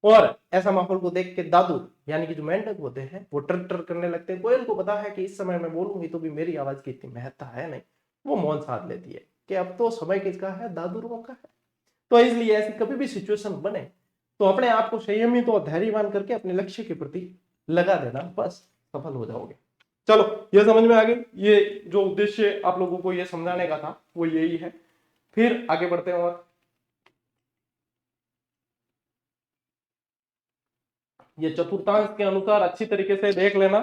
और ऐसा माहौल को देख के दादू यानी कि जो मेंढक होते हैं वो टर टर करने लगते हैं। कोयल को पता है कि इस समय मैं बोलूंगी तो भी मेरी आवाज की इतनी महत्ता है नहीं, वो मौन साध लेती है कि अब तो समय किसका है, दादुओं का है। तो इसलिए ऐसी कभी भी सिचुएशन बने तो अपने आप को संयमित और धैर्यवान करके अपने लक्ष्य के प्रति लगा देना, बस सफल हो जाओगे। चलो, ये समझ में आ गई। ये जो उद्देश्य आप लोगों को ये समझाने का था वो यही है। फिर आगे बढ़ते हैं और ये चतुर्थांश के अनुसार अच्छी तरीके से देख लेना,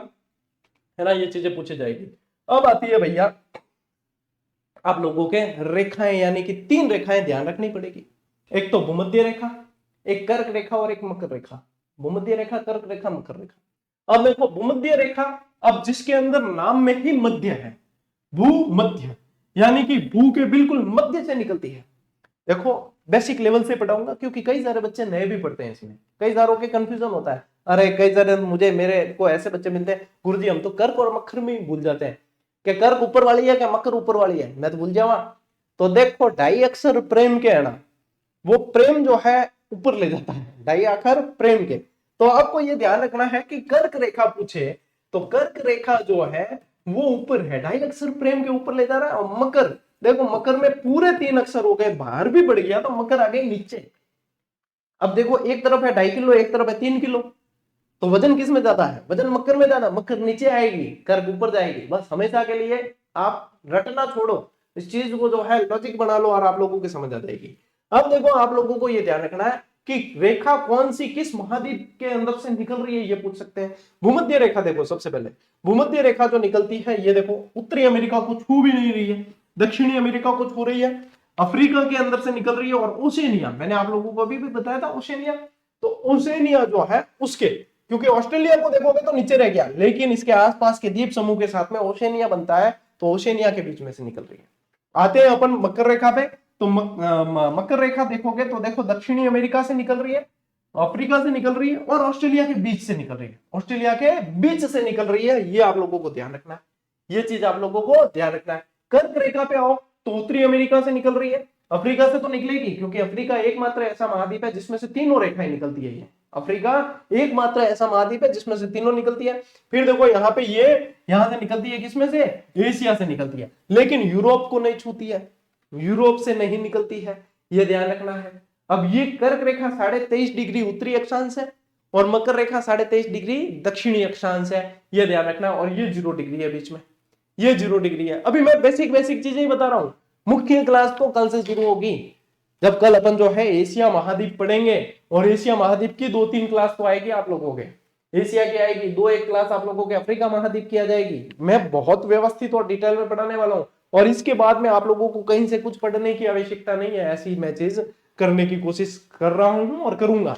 है ना, ये चीजें पूछी जाएगी। अब आती है भैया आप लोगों के रेखाएं, यानी कि 3 रेखाएं ध्यान रखनी पड़ेगी। एक तो भूमध्य रेखा, एक कर्क रेखा और एक मकर रेखा। भूमध्य रेखा, कर्क रेखा, मकर रेखा। अब देखो भूमध्य रेखा, अब जिसके अंदर नाम में ही मध्य है, भूमध्य, यानी कि भू के बिल्कुल मध्य से निकलती है। देखो बेसिक लेवल से पढ़ाऊंगा क्योंकि कई सारे बच्चे नए भी पढ़ते हैं, इसमें कई सारों के कंफ्यूजन होता है। अरे कई सारे मेरे को ऐसे बच्चे मिलते हैं, गुरुजी हम तो कर्क और मकर में ही भूल जाते हैं कि कर्क ऊपर वाली है क्या मकर ऊपर वाली है, मैं तो भूल जावा। तो देखो ढाई अक्षर प्रेम के है ना, वो प्रेम जो है ऊपर ले जाता है, ढाई अक्षर प्रेम के। तो आपको ये ध्यान रखना है कि कर्क रेखा पूछे तो कर्क रेखा जो है वो ऊपर है, ढाई अक्षर प्रेम के ऊपर ले जा रहा है। और मकर, देखो मकर में पूरे 3 अक्षर हो गए, बाहर भी बढ़ गया तो मकर आ गई नीचे। अब देखो एक तरफ है 2.5 किलो, एक तरफ है 3 किलो, तो वजन किस में ज्यादा है, वजन मकर में ज्यादा, मकर नीचे आएगी, कर्क ऊपर जाएगी। बस हमेशा के लिए आप रटना छोड़ो, इस चीज को जो है लॉजिक बना लो और आप लोगों की समझ आ जाएगी। अब देखो आप लोगों को यह ध्यान रखना है कि रेखा कौन सी किस महाद्वीप के अंदर से निकल रही है, ये पूछ सकते हैं। भूमध्य रेखा देखो, सबसे पहले भूमध्य रेखा जो निकलती है ये देखो उत्तरी अमेरिका को छू भी नहीं रही है, दक्षिणी अमेरिका को छू रही है, अफ्रीका के अंदर से निकल रही है, और ओशेनिया, मैंने आप लोगों को अभी भी बताया था ओशेनिया, तो ओशेनिया जो है उसके, क्योंकि ऑस्ट्रेलिया को देखोगे तो नीचे रह गया, लेकिन इसके आसपास के द्वीप समूह के साथ में ओशेनिया बनता है, तो ओशेनिया के बीच में से निकल रही है। आते हैं अपन मकर रेखा पे, तो मकर रेखा देखोगे तो देखो दक्षिणी अमेरिका से निकल रही है, अफ्रीका से निकल रही है, और ऑस्ट्रेलिया के बीच से निकल रही है, ऑस्ट्रेलिया के बीच से निकल रही है। ये आप लोगों को ध्यान रखना है, ये चीज आप लोगों को ध्यान रखना है। कर्क रेखा पे आओ तो उत्तरी अमेरिका से निकल रही है, अफ्रीका से तो निकलेगी क्योंकि अफ्रीका एकमात्र ऐसा महाद्वीप है जिसमें से तीनों रेखाएं निकलती है। ये अफ्रीका एकमात्र ऐसा महाद्वीप है जिसमें से तीनों निकलती है। फिर देखो यहाँ पे ये यहां से निकलती है, किसमें से, एशिया से निकलती है, लेकिन यूरोप को नहीं छूती है, यूरोप से नहीं निकलती है, ये ध्यान रखना है। अब ये कर्क रेखा 23.5 डिग्री उत्तरी अक्षांश है और मकर रेखा 23.5 डिग्री दक्षिणी अक्षांश है, ये ध्यान रखना। और ये 0 डिग्री है बीच में, ये 0 डिग्री है। अभी मैं बेसिक बेसिक चीजें ही बता रहा हूं, मुख्य क्लास तो कल से शुरू होगी, जब कल अपन जो है एशिया महाद्वीप पढ़ेंगे, और एशिया महाद्वीप की 2-3 क्लास तो आएगी आप लोगों के, एशिया की आएगी, 2-1 क्लास आप लोगों के अफ्रीका महाद्वीप की आ जाएगी। मैं बहुत व्यवस्थित और डिटेल में पढ़ाने वाला हूं, और इसके बाद में आप लोगों को कहीं से कुछ पढ़ने की आवश्यकता नहीं है, ऐसी मैं चीज करने की कोशिश कर रहा हूं और करूंगा।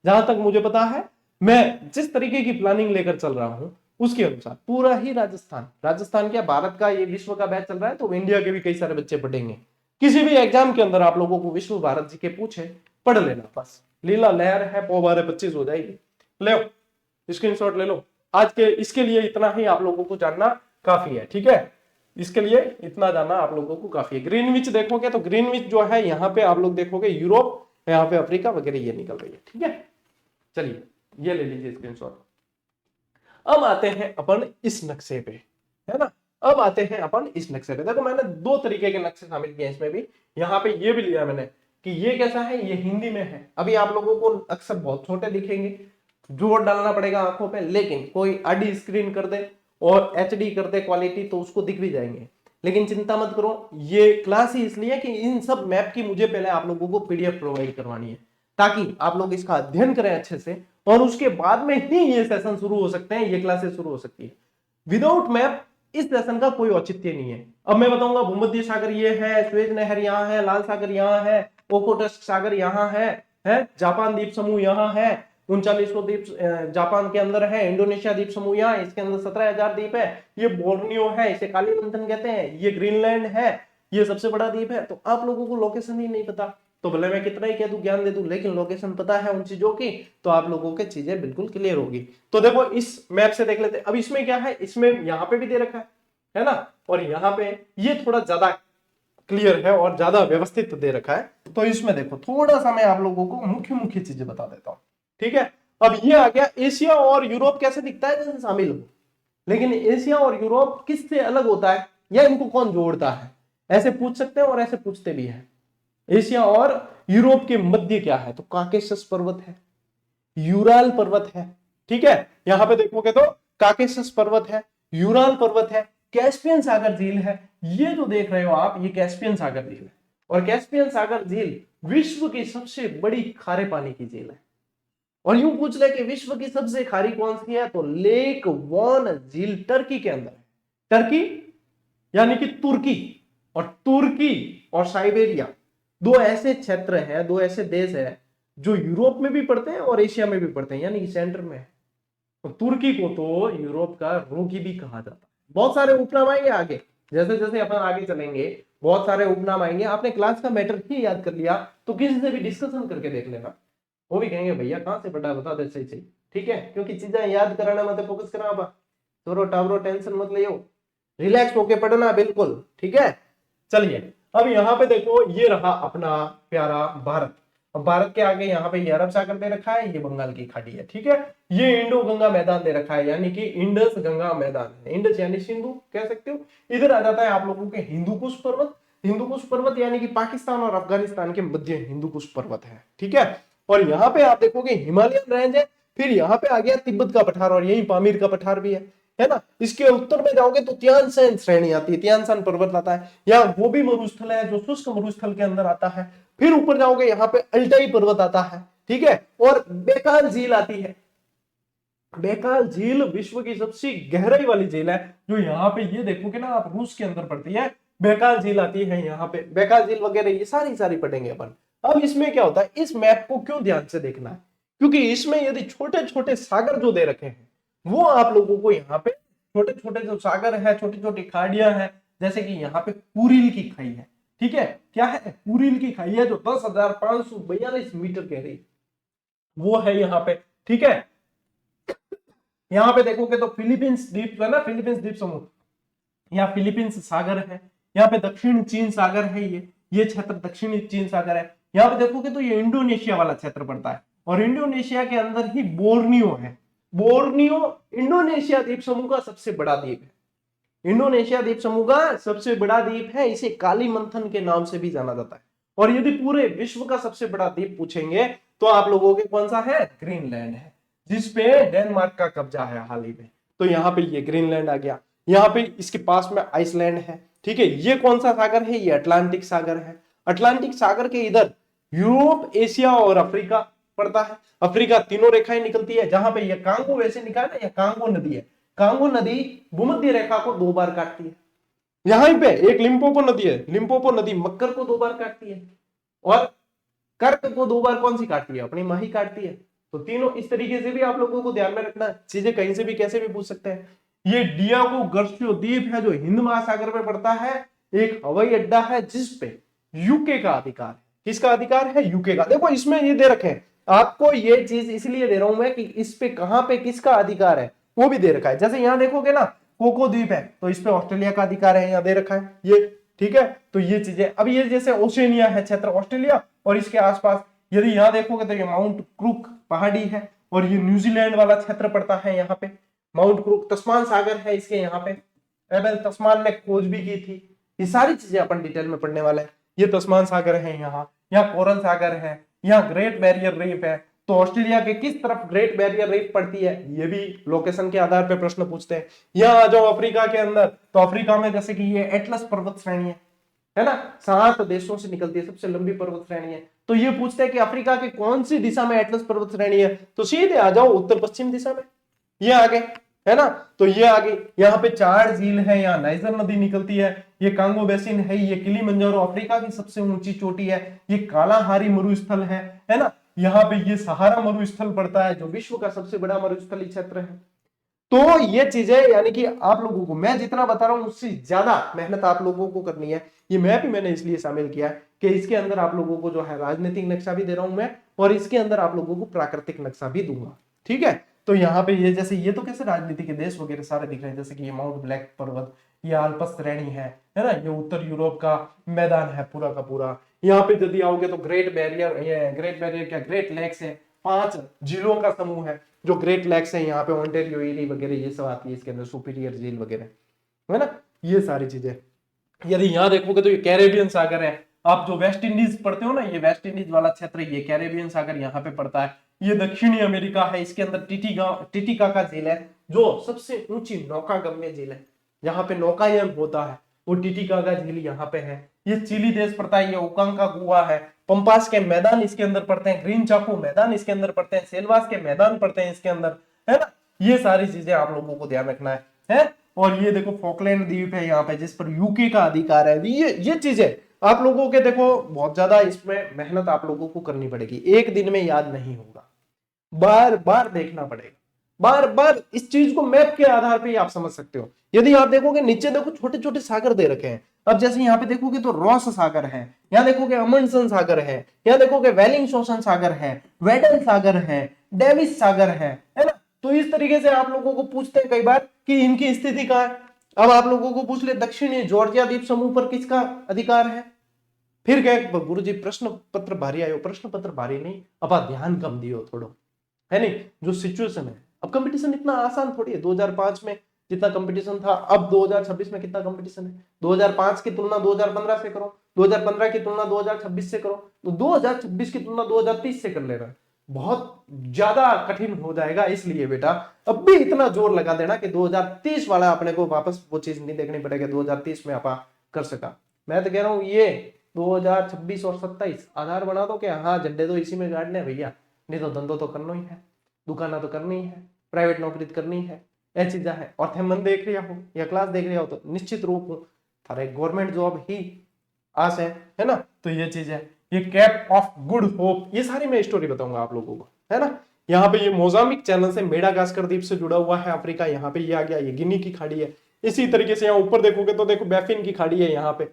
जहां तक मुझे पता है, मैं जिस तरीके की प्लानिंग लेकर चल रहा हूं उसके अनुसार पूरा ही राजस्थान क्या भारत का ये विश्व का बैच चल रहा है, तो इंडिया के भी कई सारे बच्चे पढ़ेंगे। किसी भी एग्जाम के अंदर आप लोगों को विश्व भारत जी के पूछे, पढ़ लेना, बस लीला लहर है, पौ बारह 25 हो जाएगी। ले स्क्रीनशॉट ले लो। आज के इसके लिए इतना ही आप लोगों को जानना काफी है, ठीक है, इसके लिए इतना जानना आप लोगों को काफी है। ग्रीनविच देखोगे तो ग्रीनविच जो है यहाँ पे आप लोग देखोगे यूरोप, यहाँ पे अफ्रीका वगैरह ये निकल रही है, ठीक है। चलिए ये ले लीजिए स्क्रीनशॉट। अब आते हैं अपन इस नक्शे पे, है ना, अब आते हैं अपन इस नक्शे पे। देखो मैंने 2 तरीके के नक्शे शामिल किए इसमें भी, यहाँ पे ये भी लिया मैंने कि ये कैसा है, ये हिंदी में है। अभी आप लोगों को अक्सर बहुत छोटे दिखेंगे, जोर डालना पड़ेगा आंखों पे, लेकिन कोई आडी स्क्रीन कर दे और एचडी कर दे क्वालिटी तो उसको दिख भी जाएंगे। लेकिन चिंता मत करो, ये क्लास ही इसलिए कि इन सब मैप की मुझे पहले आप लोगों को पीडीएफ प्रोवाइड करवानी है, ताकि आप लोग इसका अध्ययन करें अच्छे से, और उसके बाद में ही ये सेशन शुरू हो सकते हैं, ये क्लासेस शुरू हो सकती है। विदाउट मैप इस सेशन का कोई औचित्य नहीं है। अब मैं बताऊंगा भूमध्य सागर ये है, स्वेज नहर यहाँ है, लाल सागर यहाँ है, ओखोटस्क सागर यहाँ है, जापान द्वीप समूह यहाँ है, 39 द्वीप जापान के अंदर है, इंडोनेशिया द्वीप समूह यहाँ, इसके अंदर 17,000 द्वीप है, ये बोर्नियो है, इसे काली मंथन कहते हैं, ये ग्रीनलैंड है, ये सबसे बड़ा द्वीप है, तो आप लोगों को लोकेशन ही नहीं पता, तो भले मैं कितना ही कह दूं, ज्ञान दे दूं, लेकिन लोकेशन पता है उन चीजों की, तो आप लोगों के चीजें बिल्कुल क्लियर होगी। तो देखो इस मैप से देख लेते हैं। अब इसमें क्या है, इसमें यहाँ पे भी दे रखा है ना, और यहाँ पे ये थोड़ा ज्यादा क्लियर है और ज्यादा व्यवस्थित दे रखा है। तो इसमें देखो थोड़ा सा मैं आप लोगों को मुख्य मुख्य चीजें बता देता हूं, ठीक है। अब ये आ गया एशिया और यूरोप कैसे दिखता है, जैसे शामिल हो, लेकिन एशिया और यूरोप किससे अलग होता है, या इनको कौन जोड़ता है, ऐसे पूछ सकते हैं और ऐसे पूछते भी हैं। एशिया और यूरोप के मध्य क्या है, तो काकेशस पर्वत है, यूराल पर्वत है, ठीक है। यहां पे देखोगे तो काकेशस पर्वत है, यूराल पर्वत है, कैस्पियन सागर झील है। ये जो देख रहे हो आप, ये कैस्पियन सागर झील है, और कैस्पियन सागर झील विश्व की सबसे बड़ी खारे पानी की झील है। और यूं पूछ ले कि विश्व की सबसे खारी कौन सी है, तो लेक वॉन झील टर्की के अंदर है। टर्की यानी कि तुर्की, और तुर्की और साइबेरिया दो ऐसे क्षेत्र हैं, दो ऐसे देश हैं जो यूरोप में भी पड़ते हैं और एशिया में भी पड़ते हैं, यानी कि सेंटर में है। तो तुर्की को तो यूरोप का रोगी भी कहा जाता है। बहुत सारे उपनाम आएंगे आगे, जैसे जैसे अपन आगे चलेंगे बहुत सारे उपनाम आएंगे। आपने क्लास का मैटर ही याद कर लिया तो किसी से भी डिस्कशन करके देख लेना, वो भी कहेंगे भैया कहां से पढ़ा, बता दे सही सही, ठीक है। क्योंकि चीजें याद कराना मत फोकस करा, तोरो टावरो टेंशन मत लियो, रिलैक्स होके पढ़ना बिल्कुल, ठीक है। चलिए अब यहाँ पे देखो, ये रहा अपना प्यारा भारत। अब भारत के आगे यहाँ पे ये अरब सागर दे रखा है, ये बंगाल की खाड़ी है, ठीक है। ये इंडो गंगा मैदान दे रखा है, यानी कि इंडस गंगा मैदान है। इंडस यानी सिंधु कह सकते हो। इधर आ जाता है आप लोगों के हिंदुकुश पर्वत। हिंदुकुश पर्वत यानी कि पाकिस्तान और अफगानिस्तान के मध्य हिंदुकुश पर्वत है, ठीक है। और यहाँ पे आप देखोगे हिमालयन रेंज है, फिर यहाँ पे आ गया तिब्बत का पठार, और यही पामीर का पठार भी है ना। इसके उत्तर में जाओगे तो तियान शान श्रेणी आती है, तियान शान पर्वत आता है। यहाँ वो भी मरुस्थल है जो शुष्क मरुस्थल के अंदर आता है। फिर ऊपर जाओगे यहाँ पे अल्टाई पर्वत आता है, ठीक है। और बेकाल झील आती है। बेकाल झील विश्व की सबसे गहराई वाली झील है, जो यहाँ पे ये देखोगे ना आप, रूस के अंदर पड़ती है। बेकाल झील आती है यहाँ पे, बेकाल झील वगैरह ये सारी पढ़ेंगे अपन। अब इसमें क्या होता है, इस मैप को क्यों ध्यान से देखना है, क्योंकि इसमें यदि छोटे छोटे सागर जो दे रखे हैं वो आप लोगों को यहाँ पे छोटे छोटे जो सागर है, छोटी छोटी खाड़ियां हैं, जैसे कि यहाँ पे कुरिल की खाई है, ठीक है। क्या है, कुरिल की खाई है जो 10,542 मीटर गहरी, वो है यहाँ पे, ठीक है। यहाँ पे देखोगे तो फिलीपींस द्वीप है ना, फिलीपींस द्वीप समूह, यहाँ फिलीपींस सागर है। यहाँ पे दक्षिण चीन सागर है, ये क्षेत्र दक्षिणी चीन सागर है। यहाँ पे देखोगे तो ये इंडोनेशिया वाला क्षेत्र पड़ता है, और इंडोनेशिया के अंदर ही बोर्नियो है। बोर्नियो इंडोनेशिया द्वीप समूह का सबसे बड़ा द्वीप है। इंडोनेशिया द्वीप समूह का सबसे बड़ा द्वीप है, इसे कालीमंथन के नाम से भी जाना जाता है। और यदि पूरे विश्व का सबसे बड़ा द्वीप पूछेंगे तो आप लोगों के कौन सा है, ग्रीनलैंड है, जिसपे डेनमार्क का कब्जा है हाल ही में। तो यहाँ पे ये ग्रीनलैंड आ गया। यहाँ पे इसके पास में आइसलैंड है, ठीक है। ये कौन सा सागर है, ये अटलांटिक सागर है। अटलांटिक सागर के इधर यूरोप, एशिया और अफ्रीका पड़ता है। अफ्रीका तीनों रेखाएं निकलती है, जहां पे ये कांगो वैसे निकाला, ये कांगो नदी है। कांगो नदी भूमध्य रेखा को 2 बार काटती है। यहां पे एक लिम्पोपो नदी है, लिम्पोपो नदी मक्कर को 2 बार काटती है, और कर्क को 2 बार कौन सी काटती है, अपनी माही काटती है। तो तीनों इस तरीके से भी आप लोगों को ध्यान में रखना, चीजें कहीं से भी कैसे भी पूछ सकते हैं। ये डियागो गार्सिया द्वीप है जो हिंद महासागर में पड़ता है, एक हवाई अड्डा है जिसपे यूके का अधिकार है। किसका अधिकार है, यूके का। देखो इसमें ये दे रखे हैं, आपको ये चीज इसलिए दे रहा हूं मैं कि इस पे कहां पे किसका अधिकार है वो भी दे रखा है। जैसे यहां देखोगे ना कोको द्वीप है, तो इस पे ऑस्ट्रेलिया का अधिकार है, यहां दे रखा है ये, ठीक है। तो ये चीजें, अब ये जैसे ओशेनिया है क्षेत्र ऑस्ट्रेलिया, और इसके आसपास यदि यहां देखोगे तो ये माउंट क्रूक पहाड़ी है, और ये न्यूजीलैंड वाला क्षेत्र पड़ता है यहाँ पे। माउंट क्रूक, तस्मान सागर है इसके यहाँ पे, एबेल तस्मान ने खोज भी की थी। ये सारी चीजें अपन डिटेल में पढ़ने वाले हैं। ये तस्मान सागर है, यहाँ कोरल सागर है, यहाँ ग्रेट बैरियर रीफ है। तो ऑस्ट्रेलिया के किस तरफ ग्रेट बैरियर रीफ पड़ती है, ये भी लोकेशन के आधार पर प्रश्न पूछते हैं। यहाँ आ जाओ अफ्रीका के अंदर, तो अफ्रीका में जैसे कि ये एटलस पर्वत श्रेणी है ना, 7 देशों से निकलती है, सबसे लंबी पर्वत श्रेणी है। तो ये पूछते हैं कि अफ्रीका की कौन सी दिशा में एटलस पर्वत श्रेणी है, तो सीधे आ जाओ उत्तर पश्चिम दिशा में, ये आगे है ना। तो ये आगे यहाँ पे 4 झील है, यहाँ नाइजर नदी निकलती है, ये कांगो बेसिन है, ये किलिमंजारो अफ्रीका की सबसे ऊंची चोटी है, ये कालाहारी मरुस्थल है ना। यहाँ पे ये सहारा मरुस्थल पड़ता है जो विश्व का सबसे बड़ा मरुस्थलीय क्षेत्र है। तो ये चीजें यानी कि आप लोगों को मैं जितना बता रहा हूं उससे ज्यादा मेहनत आप लोगों को करनी है। ये मैप भी मैंने इसलिए शामिल किया है कि इसके अंदर आप लोगों को जो है राजनीतिक नक्शा भी दे रहा हूं मैं, और इसके अंदर आप लोगों को प्राकृतिक नक्शा भी दूंगा। ठीक है, तो यहाँ पे ये जैसे ये तो कैसे राजनीति के देश वगैरह सारे दिख रहे हैं, जैसे कि ये माउंट ब्लैक पर्वत, ये आल्प्स श्रेणी है ना, ये उत्तर यूरोप का मैदान है पूरा का पूरा। यहाँ पे यदि आओगे तो ग्रेट बैरियर, ये ग्रेट बैरियर क्या, ग्रेट लेक्स है, 5 झीलों का समूह है जो ग्रेट लेक्स है। यहाँ पे ओंटारियो एरी वगैरह ये सब आती है इसके अंदर, सुपीरियर झील वगैरह, है ना, ये सारी चीजें। यदि यहाँ देखोगे तो ये कैरेबियन सागर है। आप जो वेस्ट इंडीज पढ़ते हो ना, ये वेस्ट इंडीज वाला क्षेत्र, ये कैरेबियन सागर यहाँ पे पड़ता है। ये दक्षिणी अमेरिका है, इसके अंदर टिटिकाका झील है जो सबसे ऊंची नौकागम्य झील है, जहां पे नौकायन होता है, वो टिटिकाका झील यहाँ पे है। ये चिली देश पड़ता है, ये ओकांका गुहा है, पंपास के मैदान इसके अंदर पड़ते हैं, ग्रीन चाको मैदान इसके अंदर पड़ते हैं, सेल्वास के मैदान पड़ते हैं इसके अंदर, है ना। ये सारी चीजें आप लोगों को ध्यान रखना है। और ये देखो फॉकलैंड द्वीप है यहाँ पे जिस पर यूके का अधिकार है। ये चीजें आप लोगों के देखो बहुत ज्यादा इसमें मेहनत आप लोगों को करनी पड़ेगी, एक दिन में याद नहीं होगा, बार बार देखना पड़ेगा, बार बार इस चीज को मैप के आधार पे ही आप समझ सकते हो। यदि आप देखोगे नीचे देखो छोटे छोटे सागर दे रखे हैं, अब जैसे यहाँ पे देखोगे तो रॉस सागर है, यहाँ देखोगे अमंडसन सागर है, यहाँ देखोगे वेलिंगशोसन सागर है, वेडन सागर है, डेविस सागर है ना। तो इस तरीके से आप लोगों को पूछते हैं कई बार कि इनकी स्थिति कहाँ है। अब आप लोगों को पूछ ले दक्षिणी जॉर्जिया द्वीप समूह पर किसका अधिकार है, फिर कहे गुरु जी प्रश्न पत्र भारी आयो, प्रश्न पत्र भारी नहीं, अब आप ध्यान कम दियो थोड़ो, है नहीं, जो सिचुएशन है। अब कंपटीशन इतना आसान थोड़ी है, 2005 में जितना कंपटीशन था अब 2026 में कितना कंपटीशन है। 2005 की तुलना 2015 से करो, 2015 की तुलना 2026 से करो, तो 2026 की तुलना 2030 से कर लेना, बहुत ज्यादा कठिन हो जाएगा। इसलिए बेटा अब भी इतना जोर लगा देना कि 2030 वाला अपने को वापस वो चीज नहीं देखनी पड़ेगी, 2030 में आप कर सका। मैं तो कह रहा हूं ये 2026 और 27 आधार बना दो कि हाँ झंडे तो इसी में गाड़ने भैया, नहीं तो धंधो तो करना ही है, दुकाना तो करनी है, प्राइवेट नौकरी तो करनी है, ये चीजा है। और थे मन देख रहा हो या क्लास देख रहा हो तो निश्चित रूप हो थारे गवर्नमेंट जॉब ही आस है ना। तो ये चीज है, ये कैप ऑफ गुड होप, ये सारी मैं स्टोरी बताऊंगा आप लोगों को, है ना। यहाँ पे ये मोजाम्बिक चैनल से मेडागास्कर द्वीप से जुड़ा हुआ है अफ्रीका, यहाँ पे ये आ गया, ये गिनी की खाड़ी है। इसी तरीके से यहाँ ऊपर देखोगे तो देखो बैफिन की खाड़ी है, यहाँ पे,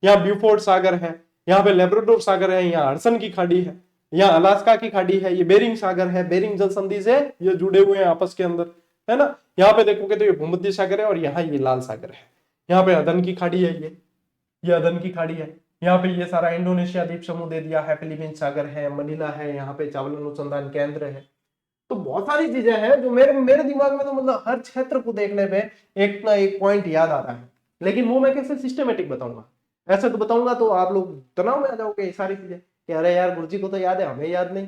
यहाँ ब्यूफोर्ड सागर है, यहाँ पे लेब्राडोर सागर है, यहाँ हडसन की खाड़ी है, यहाँ अलास्का की खाड़ी है, ये बेरिंग सागर है, बेरिंग जल संधि से ये जुड़े हुए हैं आपस के अंदर, है ना। यहाँ पे देखोगे तो ये भूमध्य सागर है और यहाँ ये लाल सागर है। यहाँ पे अदन की खाड़ी है, ये अदन की खाड़ी है। यहाँ पे ये सारा इंडोनेशिया द्वीप समूह दे दिया है, फिलीपींस सागर है, मनीला है, यहाँ पे चावल अनुसंधान केंद्र है। तो बहुत सारी चीजें हैं जो मेरे मेरे दिमाग में तो मतलब हर क्षेत्र को देखने पे एक ना एक पॉइंट याद आ रहा है, लेकिन वो मैं कैसे सिस्टमेटिक बताऊंगा। ऐसे तो बताऊंगा तो आप लोग तनाव में आ जाओगे, ये सारी चीजें कि अरे यार गुरुजी को तो याद है हमें याद नहीं।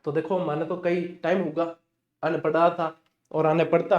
तो देखो मैंने तो कई टाइम होगा आने पढ़ा था और आने पढ़ता,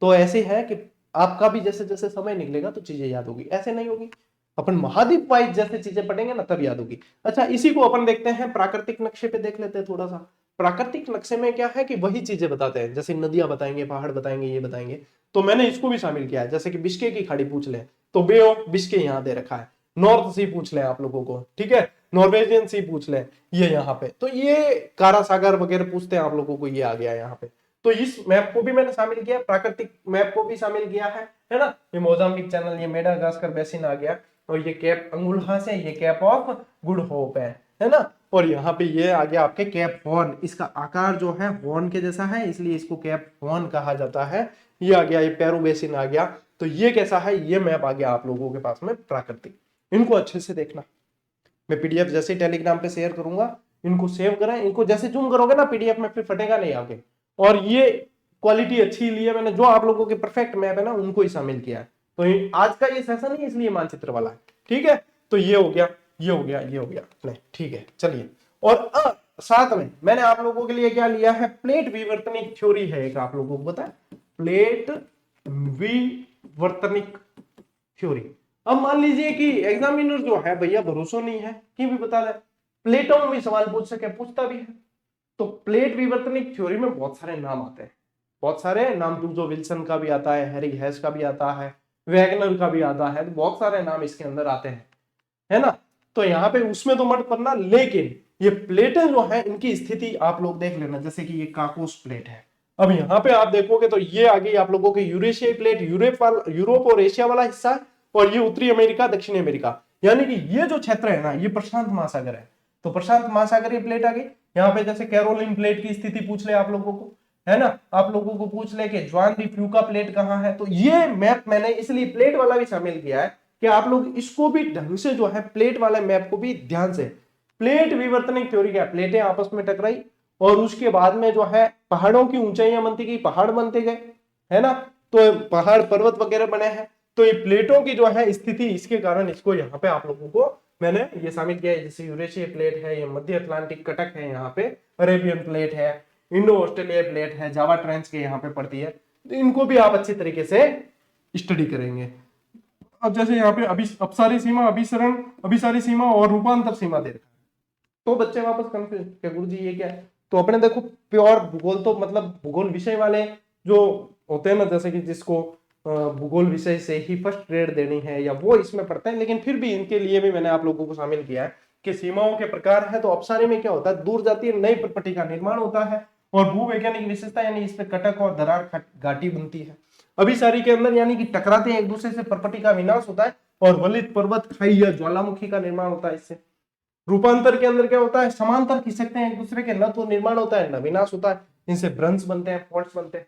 तो ऐसे है कि आपका भी जैसे जैसे समय निकलेगा तो चीजें याद होगी, ऐसे नहीं होगी। अपन महाद्वीप वाइज जैसे चीजें पढ़ेंगे ना तब याद होगी। अच्छा इसी को अपन देखते हैं प्राकृतिक नक्शे पे देख लेते हैं थोड़ा सा। प्राकृतिक नक्शे में क्या है कि वही चीजें बताते हैं, जैसे नदियां बताएंगे, पहाड़ बताएंगे, ये बताएंगे। तो मैंने इसको भी शामिल किया है, जैसे कि बिस्के की खाड़ी पूछ ले तो बे ऑफ बिस्के यहाँ दे रखा है, नॉर्थ सी पूछ ले आप लोगों को, ठीक है, नॉर्वेजियन सी पूछ ले ये यहाँ पे, तो ये कारा सागर वगैरह पूछते हैं आप लोगों को, ये आ गया यहाँ पे। तो इस मैप को भी मैंने शामिल किया, प्राकृतिक मैप को भी शामिल किया है ना। ये मोजाम्बिक चैनल, ये मेडागास्कर बेसिन आ गया, और ये कैप अंगुल्हा से, ये कैप ऑफ गुड होप है ना। और यहाँ पे ये आ गया आपके कैप हॉर्न, इसका आकार जो है हॉर्न के जैसा है इसलिए इसको कैप हॉर्न कहा जाता है। ये आ गया, ये पेरू बेसिन आ गया। तो ये कैसा है, ये मैप आ गया आप लोगों के पास में प्राकृतिक। इनको अच्छे से देखना, मैं पीडीएफ जैसे टेलीग्राम पे शेयर करूंगा, इनको सेव करें, इनको जैसे जूम करोगे ना पीडीएफ में फिर फटेगा नहीं आगे। और ये क्वालिटी अच्छी ली है मैंने, जो आप लोगों के परफेक्ट मैप है ना उनको ही शामिल किया है। तो आज का ये सेशन ही इसलिए मानचित्र वाला है, ठीक है। तो ये हो गया, ये हो गया, ये हो गया, नहीं ठीक है चलिए। और साथ में मैंने आप लोगों के लिए क्या लिया है, प्लेट विवर्तनिक थ्योरी है एक, आप लोगों को पता है प्लेट विवर्तनिक थ्योरी। अब मान लीजिए कि एग्जामिनर जो है भैया भरोसा नहीं है कि भी बता दे, प्लेटो में भी सवाल पूछ सके, पूछता भी है। तो प्लेट विवर्तनिक थ्योरी में बहुत सारे नाम आते हैं, बहुत सारे नाम, जो विल्सन का भी आता है, हैरी हैस का भी आता है, वैगनर का भी आता है, तो बहुत सारे नाम इसके अंदर आते हैं, है ना। तो यहाँ पे उसमें तो मत पढ़ना, लेकिन ये प्लेटें जो है इनकी स्थिति आप लोग देख लेना, जैसे कि ये काकोस प्लेट है, अब यहाँ पे आप देखोगे तो ये आ गई आप लोगों के यूरेशियाई प्लेट, यूरोप और एशिया वाला हिस्सा, और ये उत्तरी अमेरिका, दक्षिणी अमेरिका, यानी कि ये जो क्षेत्र है ना ये प्रशांत महासागर है। तो प्रशांत महासागर की प्लेट आ गई। यहाँ पे जैसे कैरोलिन प्लेट की स्थिति पूछ ले आप लोगों को, है ना, आप लोगों को पूछ ले कि ज्वान दी फ्यूका प्लेट कहाँ है, तो ये मैप मैंने इसलिए प्लेट वाला भी शामिल किया है कि आप लोग इसको भी ढंग से जो है प्लेट वाले मैप को भी ध्यान से, प्लेट विवर्तनिक थ्योरी क्या है, प्लेटें आपस में टकराई और उसके बाद में जो है पहाड़ों की ऊंचाइयां बनती गई, पहाड़ बनते गए, है ना, तो पहाड़ पर्वत वगैरह बने हैं। तो ये प्लेटों की जो है स्थिति, इसके कारण इसको यहाँ पे आप लोगों को मैंने ये शामिल किया है। जैसे यूरेशिया प्लेट है, ये मध्य अटलांटिक कटक है, यहाँ पे अरेबियन प्लेट है, इंडो ऑस्ट्रेलिया प्लेट है, जावा ट्रेंच के यहाँ पे पड़ती है। तो इनको भी आप अच्छी तरीके से स्टडी करेंगे। अब जैसे यहाँ पे अपसारी सीमा, अभिसरण, अभिसारी सीमा और रूपांतर सीमा दे रखा है, तो बच्चे वापस कंफ्यूज क्या गुरुजी ये क्या है। तो अपने देखो प्योर भूगोल, तो मतलब भूगोल विषय वाले जो होते हैं ना, जैसे कि जिसको भूगोल विषय से ही फर्स्ट ग्रेड देनी है या वो इसमें पढ़ते हैं, लेकिन फिर भी इनके लिए भी मैंने आप लोगों को शामिल किया है कि सीमाओं के प्रकार है। तो अपसारी में क्या होता है, दूर जाती है नई प्रॉपर्टी का निर्माण होता है, और भूवैज्ञानिक विशेषता यानी इसमें कटक और दरार घाटी बनती है। अभिसारी के अंदर यानी कि टकराते हैं एक दूसरे से, प्रॉपर्टी का विनाश होता है, और वलित पर्वत, खाई या ज्वालामुखी का निर्माण होता है इससे। रूपांतर के अंदर क्या होता है, समांतर खिसकते हैं एक दूसरे के, न तो निर्माण होता है न विनाश होता है, इनसे भ्रंश बनते हैं, फॉल्ट्स बनते हैं।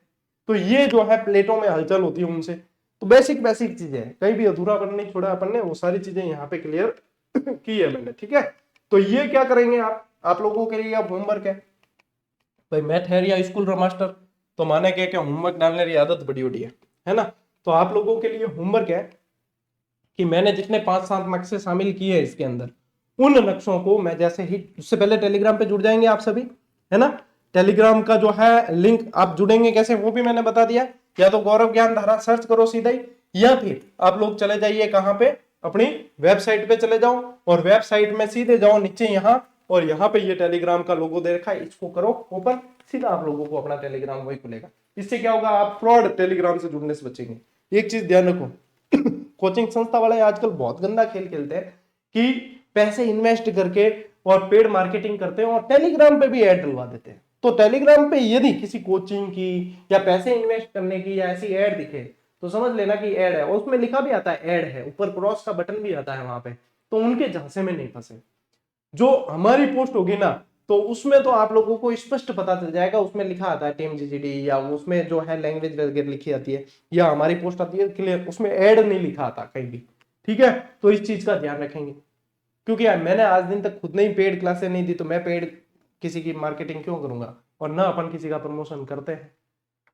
तो ये जो है प्लेटों में हलचल होती है उनसे। तो बेसिक बेसिक चीजें हैं, कहीं भी अधूरा अपन नहीं छोड़ा अपन ने, वो सारी चीजें यहाँ पे क्लियर की है मैंने, ठीक है। तो ये क्या करेंगे आप लोगों के लिए अब होमवर्क है भाई, मैथ है या स्कूल मास्टर, तो माने क्या होमवर्क डालने की आदत बड़ी बड़ी है ना। तो आप लोगों के लिए होमवर्क है कि मैंने जितने 5-7 नक्शे शामिल किए हैं इसके अंदर, उन नक्शों को मैं जैसे ही, उससे पहले टेलीग्राम पे जुड़ जाएंगे आप सभी, है ना। टेलीग्राम का जो है लिंक, आप जुड़ेंगे कैसे वो भी मैंने बता दिया। या तो गौरव ज्ञान धारा सर्च करो सीधा ही, या फिर आप लोग चले जाइए कहां पे, अपनी वेबसाइट पे चले जाओ, और वेबसाइट में सीधे जाओ नीचे यहाँ, और यहाँ पे ये टेलीग्राम का लोगो दे रखा है, इसको करो ओपन, सीधा आप लोगों को अपना टेलीग्राम वही खुलेगा। इससे क्या होगा, आप फ्रॉड टेलीग्राम से जुड़ने से बचेंगे। एक चीज ध्यान रखो, कोचिंग संस्था वाले आजकल बहुत गंदा खेल खेलते हैं कि पैसे इन्वेस्ट करके और पेड मार्केटिंग करते हैं और टेलीग्राम पे भी ऐड डलवा देते हैं। तो टेलीग्राम पे यदि किसी कोचिंग की या पैसे इन्वेस्ट करने की या ऐसी ऐड दिखे, तो समझ लेना कि ऐड है, और उसमें लिखा भी आता है ऐड है, ऊपर क्रॉस का बटन भी आता है वहां पे। तो उनके झांसे में नहीं फंसे। जो हमारी पोस्ट होगी ना, तो उसमें तो आप लोगों को स्पष्ट पता चल जाएगा, उसमें लिखा आता है टीम जीजीडी, या उसमें जो है लैंग्वेज वगैरह लिखी आती है, या हमारी पोस्ट आती है क्लियर, उसमें ऐड नहीं लिखा आता कहीं भी, ठीक है। तो इस चीज का ध्यान रखेंगे, क्योंकि यार मैंने आज दिन तक खुद नहीं पेड क्लासेस नहीं दी, तो मैं पेड किसी की मार्केटिंग क्यों करूंगा, और ना अपन किसी का प्रमोशन करते हैं,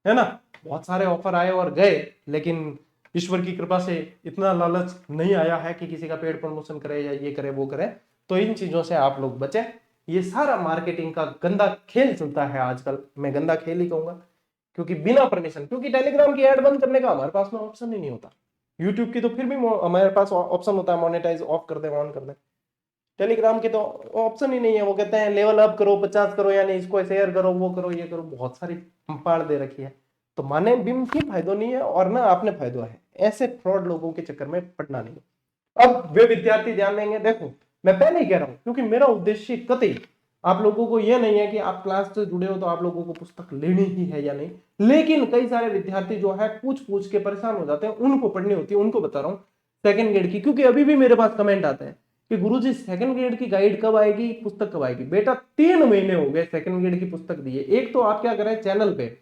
है ना। बहुत सारे ऑफर आए और गए, लेकिन ईश्वर की कृपा से इतना लालच नहीं आया है कि किसी का पेड प्रमोशन करे या ये करे वो करे। तो इन चीजों से आप लोग बचे। ये सारा मार्केटिंग का गंदा खेल चलता है आजकल, मैं गंदा खेल ही कहूंगा, क्योंकि बिना परमिशन, क्योंकि टेलीग्राम की ऐड बंद करने का हमारे पास में ऑप्शन ही नहीं होता। यूट्यूब की तो फिर भी हमारे पास ऑप्शन होता है, मोनेटाइज ऑफ कर दे ऑन कर दे। टेलीग्राम की तो ऑप्शन ही नहीं है, वो कहते हैं लेवल अप करो 50 करो, यानी इसको शेयर करो, वो करो ये करो, बहुत सारी पाड़ दे रखी है। तो माने बिम की फायदो नहीं है और ना आपने फायदो है, ऐसे फ्रॉड लोगों के चक्कर में पड़ना नहीं। अब वे विद्यार्थी ध्यान देंगे, देखो मैं पहले ही कह रहा हूं, क्योंकि मेरा उद्देश्य कतई आप लोगों को यह नहीं है कि आप क्लास से जुड़े हो तो आप लोगों को पुस्तक लेनी ही है या नहीं, लेकिन कई सारे विद्यार्थी जो है पूछ पूछ के परेशान हो जाते हैं, उनको पढ़नी होती है, उनको बता रहा हूँ सेकंड ग्रेड की। क्योंकि अभी भी मेरे पास कमेंट आता है कि गुरुजी सेकंड ग्रेड की गाइड कब आएगी, पुस्तक कब आएगी। बेटा 3 महीने हो गए सेकंड ग्रेड की पुस्तक दी है। एक तो आप क्या करें, चैनल पे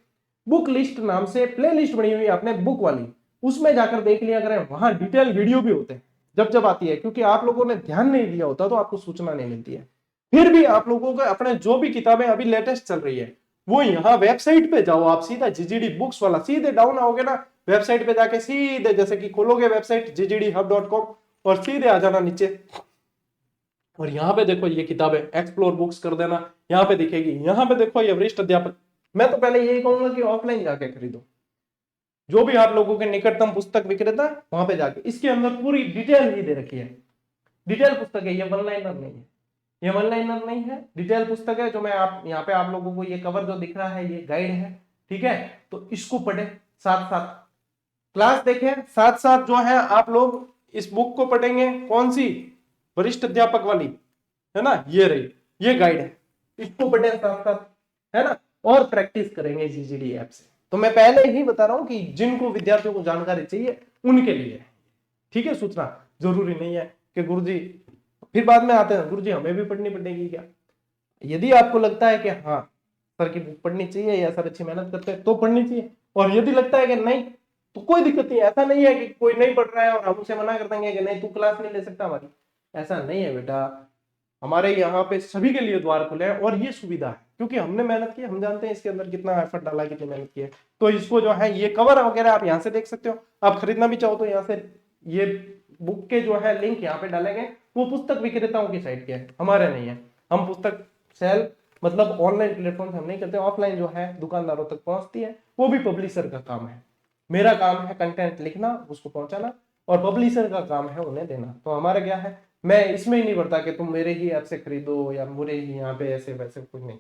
बुक लिस्ट नाम से प्ले लिस्ट बनी हुई है आपने बुक वाली, उसमें जाकर देख लिया करें, वहां डिटेल वीडियो भी होते हैं जब जब आती है, क्योंकि आप लोगों ने ध्यान नहीं दिया होता तो आपको सूचना नहीं मिलती है। फिर भी आप लोगों को अपने जो भी किताबें अभी लेटेस्ट चल रही है, वो यहाँ वेबसाइट पे जाओ, आप सीधा जीजीडी बुक्स वाला सीधे डाउन आओगे ना, वेबसाइट पे जाके सीधे जैसे कि खोलोगे वेबसाइट ggdhub.com और सीधे आ जाना नीचे, और यहाँ पे देखो ये किताबें एक्सप्लोर बुक्स कर देना, यहाँ पे दिखेगी। यहाँ पे देखो ये वरिष्ठ अध्यापक, मैं तो पहले यही कहूंगा कि ऑफलाइन जाके खरीदो, जो भी आप लोगों के निकटतम पुस्तक विक्रेता वहां पे जाके, इसके अंदर पूरी डिटेल ही दे रखी है। डिटेल पुस्तक है, ये वन लाइनर नहीं है, ये वन लाइनर नहीं है, डिटेल पुस्तक है। जो मैं आप यहाँ पे आप लोगों को ये कवर जो दिख रहा है ये गाइड है, ठीक है। तो इसको पढ़े, साथ साथ क्लास देखें, साथ साथ जो है आप लोग इस बुक को पढ़ेंगे, कौन सी, वरिष्ठ अध्यापक वाली, है ना, ये रही, ये गाइड है, इसको पढ़े साथ साथ, है ना। और प्रैक्टिस करेंगे जीजीडी ऐप से। तो मैं पहले ही बता रहा हूं कि जिनको विद्यार्थियों को जानकारी चाहिए उनके लिए, ठीक है, सूचना। जरूरी नहीं है कि गुरुजी, फिर बाद में आते हैं गुरुजी हमें भी पढ़नी पड़ेगी क्या। यदि आपको लगता है कि हाँ सर की बुक पढ़नी चाहिए या सर अच्छी मेहनत करते हैं तो पढ़नी चाहिए, और यदि लगता है कि नहीं तो कोई दिक्कत नहीं। ऐसा नहीं है कि कोई नहीं पढ़ रहा है और हम उसे मना कर देंगे कि नहीं तू क्लास नहीं ले सकता हमारी, ऐसा नहीं है बेटा। हमारे यहाँ पे सभी के लिए द्वार खुले हैं और ये सुविधा है क्योंकि हमने मेहनत की, हम जानते हैं इसके अंदर कितना एफर्ट डाला, कितनी मेहनत की है। तो इसको जो है ये कवर वगैरह आप यहाँ से देख सकते हो। आप खरीदना भी चाहो तो यहाँ से ये बुक के जो है लिंक यहाँ पे डाले गए, वो पुस्तक विक्रेताओं की साइट के है, हमारे नहीं है। हम पुस्तक सेल मतलब ऑनलाइन प्लेटफॉर्म से हम नहीं करते, ऑफलाइन जो है दुकानदारों तक पहुंचती है, वो भी पब्लिशर का काम है। मेरा काम है कंटेंट लिखना, उसको पहुंचाना, और पब्लिशर का काम है उन्हें देना। तो हमारा क्या है, मैं इसमें ही नहीं पढ़ता कि तुम मेरे ही ऐप से खरीदो या मेरे ही यहाँ पे ऐसे वैसे, कुछ नहीं।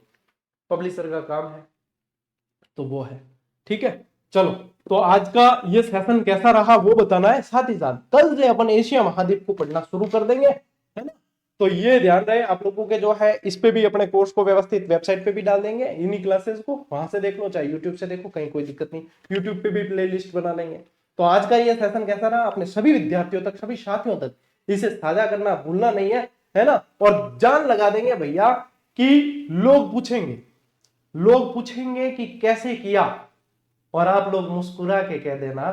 पब्लिशर का काम है तो वो है, ठीक है। चलो, तो आज का ये सेशन कैसा रहा वो बताना है, साथ ही साथ कल से अपन एशिया महाद्वीप को पढ़ना शुरू कर देंगे, है ना। तो ये ध्यान रहे आप लोगों के जो है, इस पे भी अपने कोर्स को व्यवस्थित वेबसाइट पे भी डाल देंगे, इन्हीं क्लासेस को वहां से देख लो चाहे यूट्यूब से देखो, कहीं कोई दिक्कत नहीं, यूट्यूब पे भी प्ले लिस्ट बना लेंगे। तो आज का ये सेशन कैसा रहा, अपने सभी विद्यार्थियों तक, सभी साथियों तक इसे साझा करना भूलना नहीं है ना। और जान लगा देंगे भैया कि लोग पूछेंगे कि कैसे किया, और आप लोग मुस्कुरा के कह देना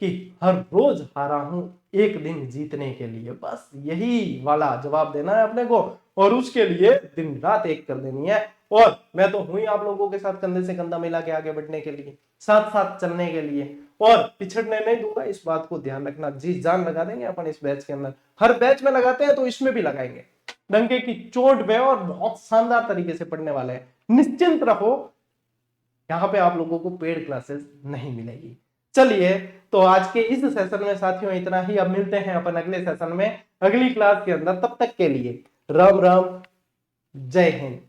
कि हर रोज हारा हूं एक दिन जीतने के लिए। बस यही वाला जवाब देना है अपने को, और उसके लिए दिन रात एक कर देनी है। और मैं तो हूं ही आप लोगों के साथ कंधे से कंधा मिला के आगे बढ़ने के लिए, साथ साथ चलने के लिए, और पिछड़ने नहीं दूंगा, इस बात को ध्यान रखना। जी जान लगा देंगे अपन इस बैच के अंदर, हर बैच में लगाते हैं तो इसमें भी लगाएंगे डंके की चोट पे, और बहुत शानदार तरीके से पढ़ने वाले हैं। निश्चिंत रहो, यहाँ पे आप लोगों को पेड क्लासेस नहीं मिलेगी। चलिए, तो आज के इस सेशन में साथियों इतना ही। अब मिलते हैं अपन अगले सेशन में, अगली क्लास के अंदर। तब तक के लिए राम राम, जय हिंद।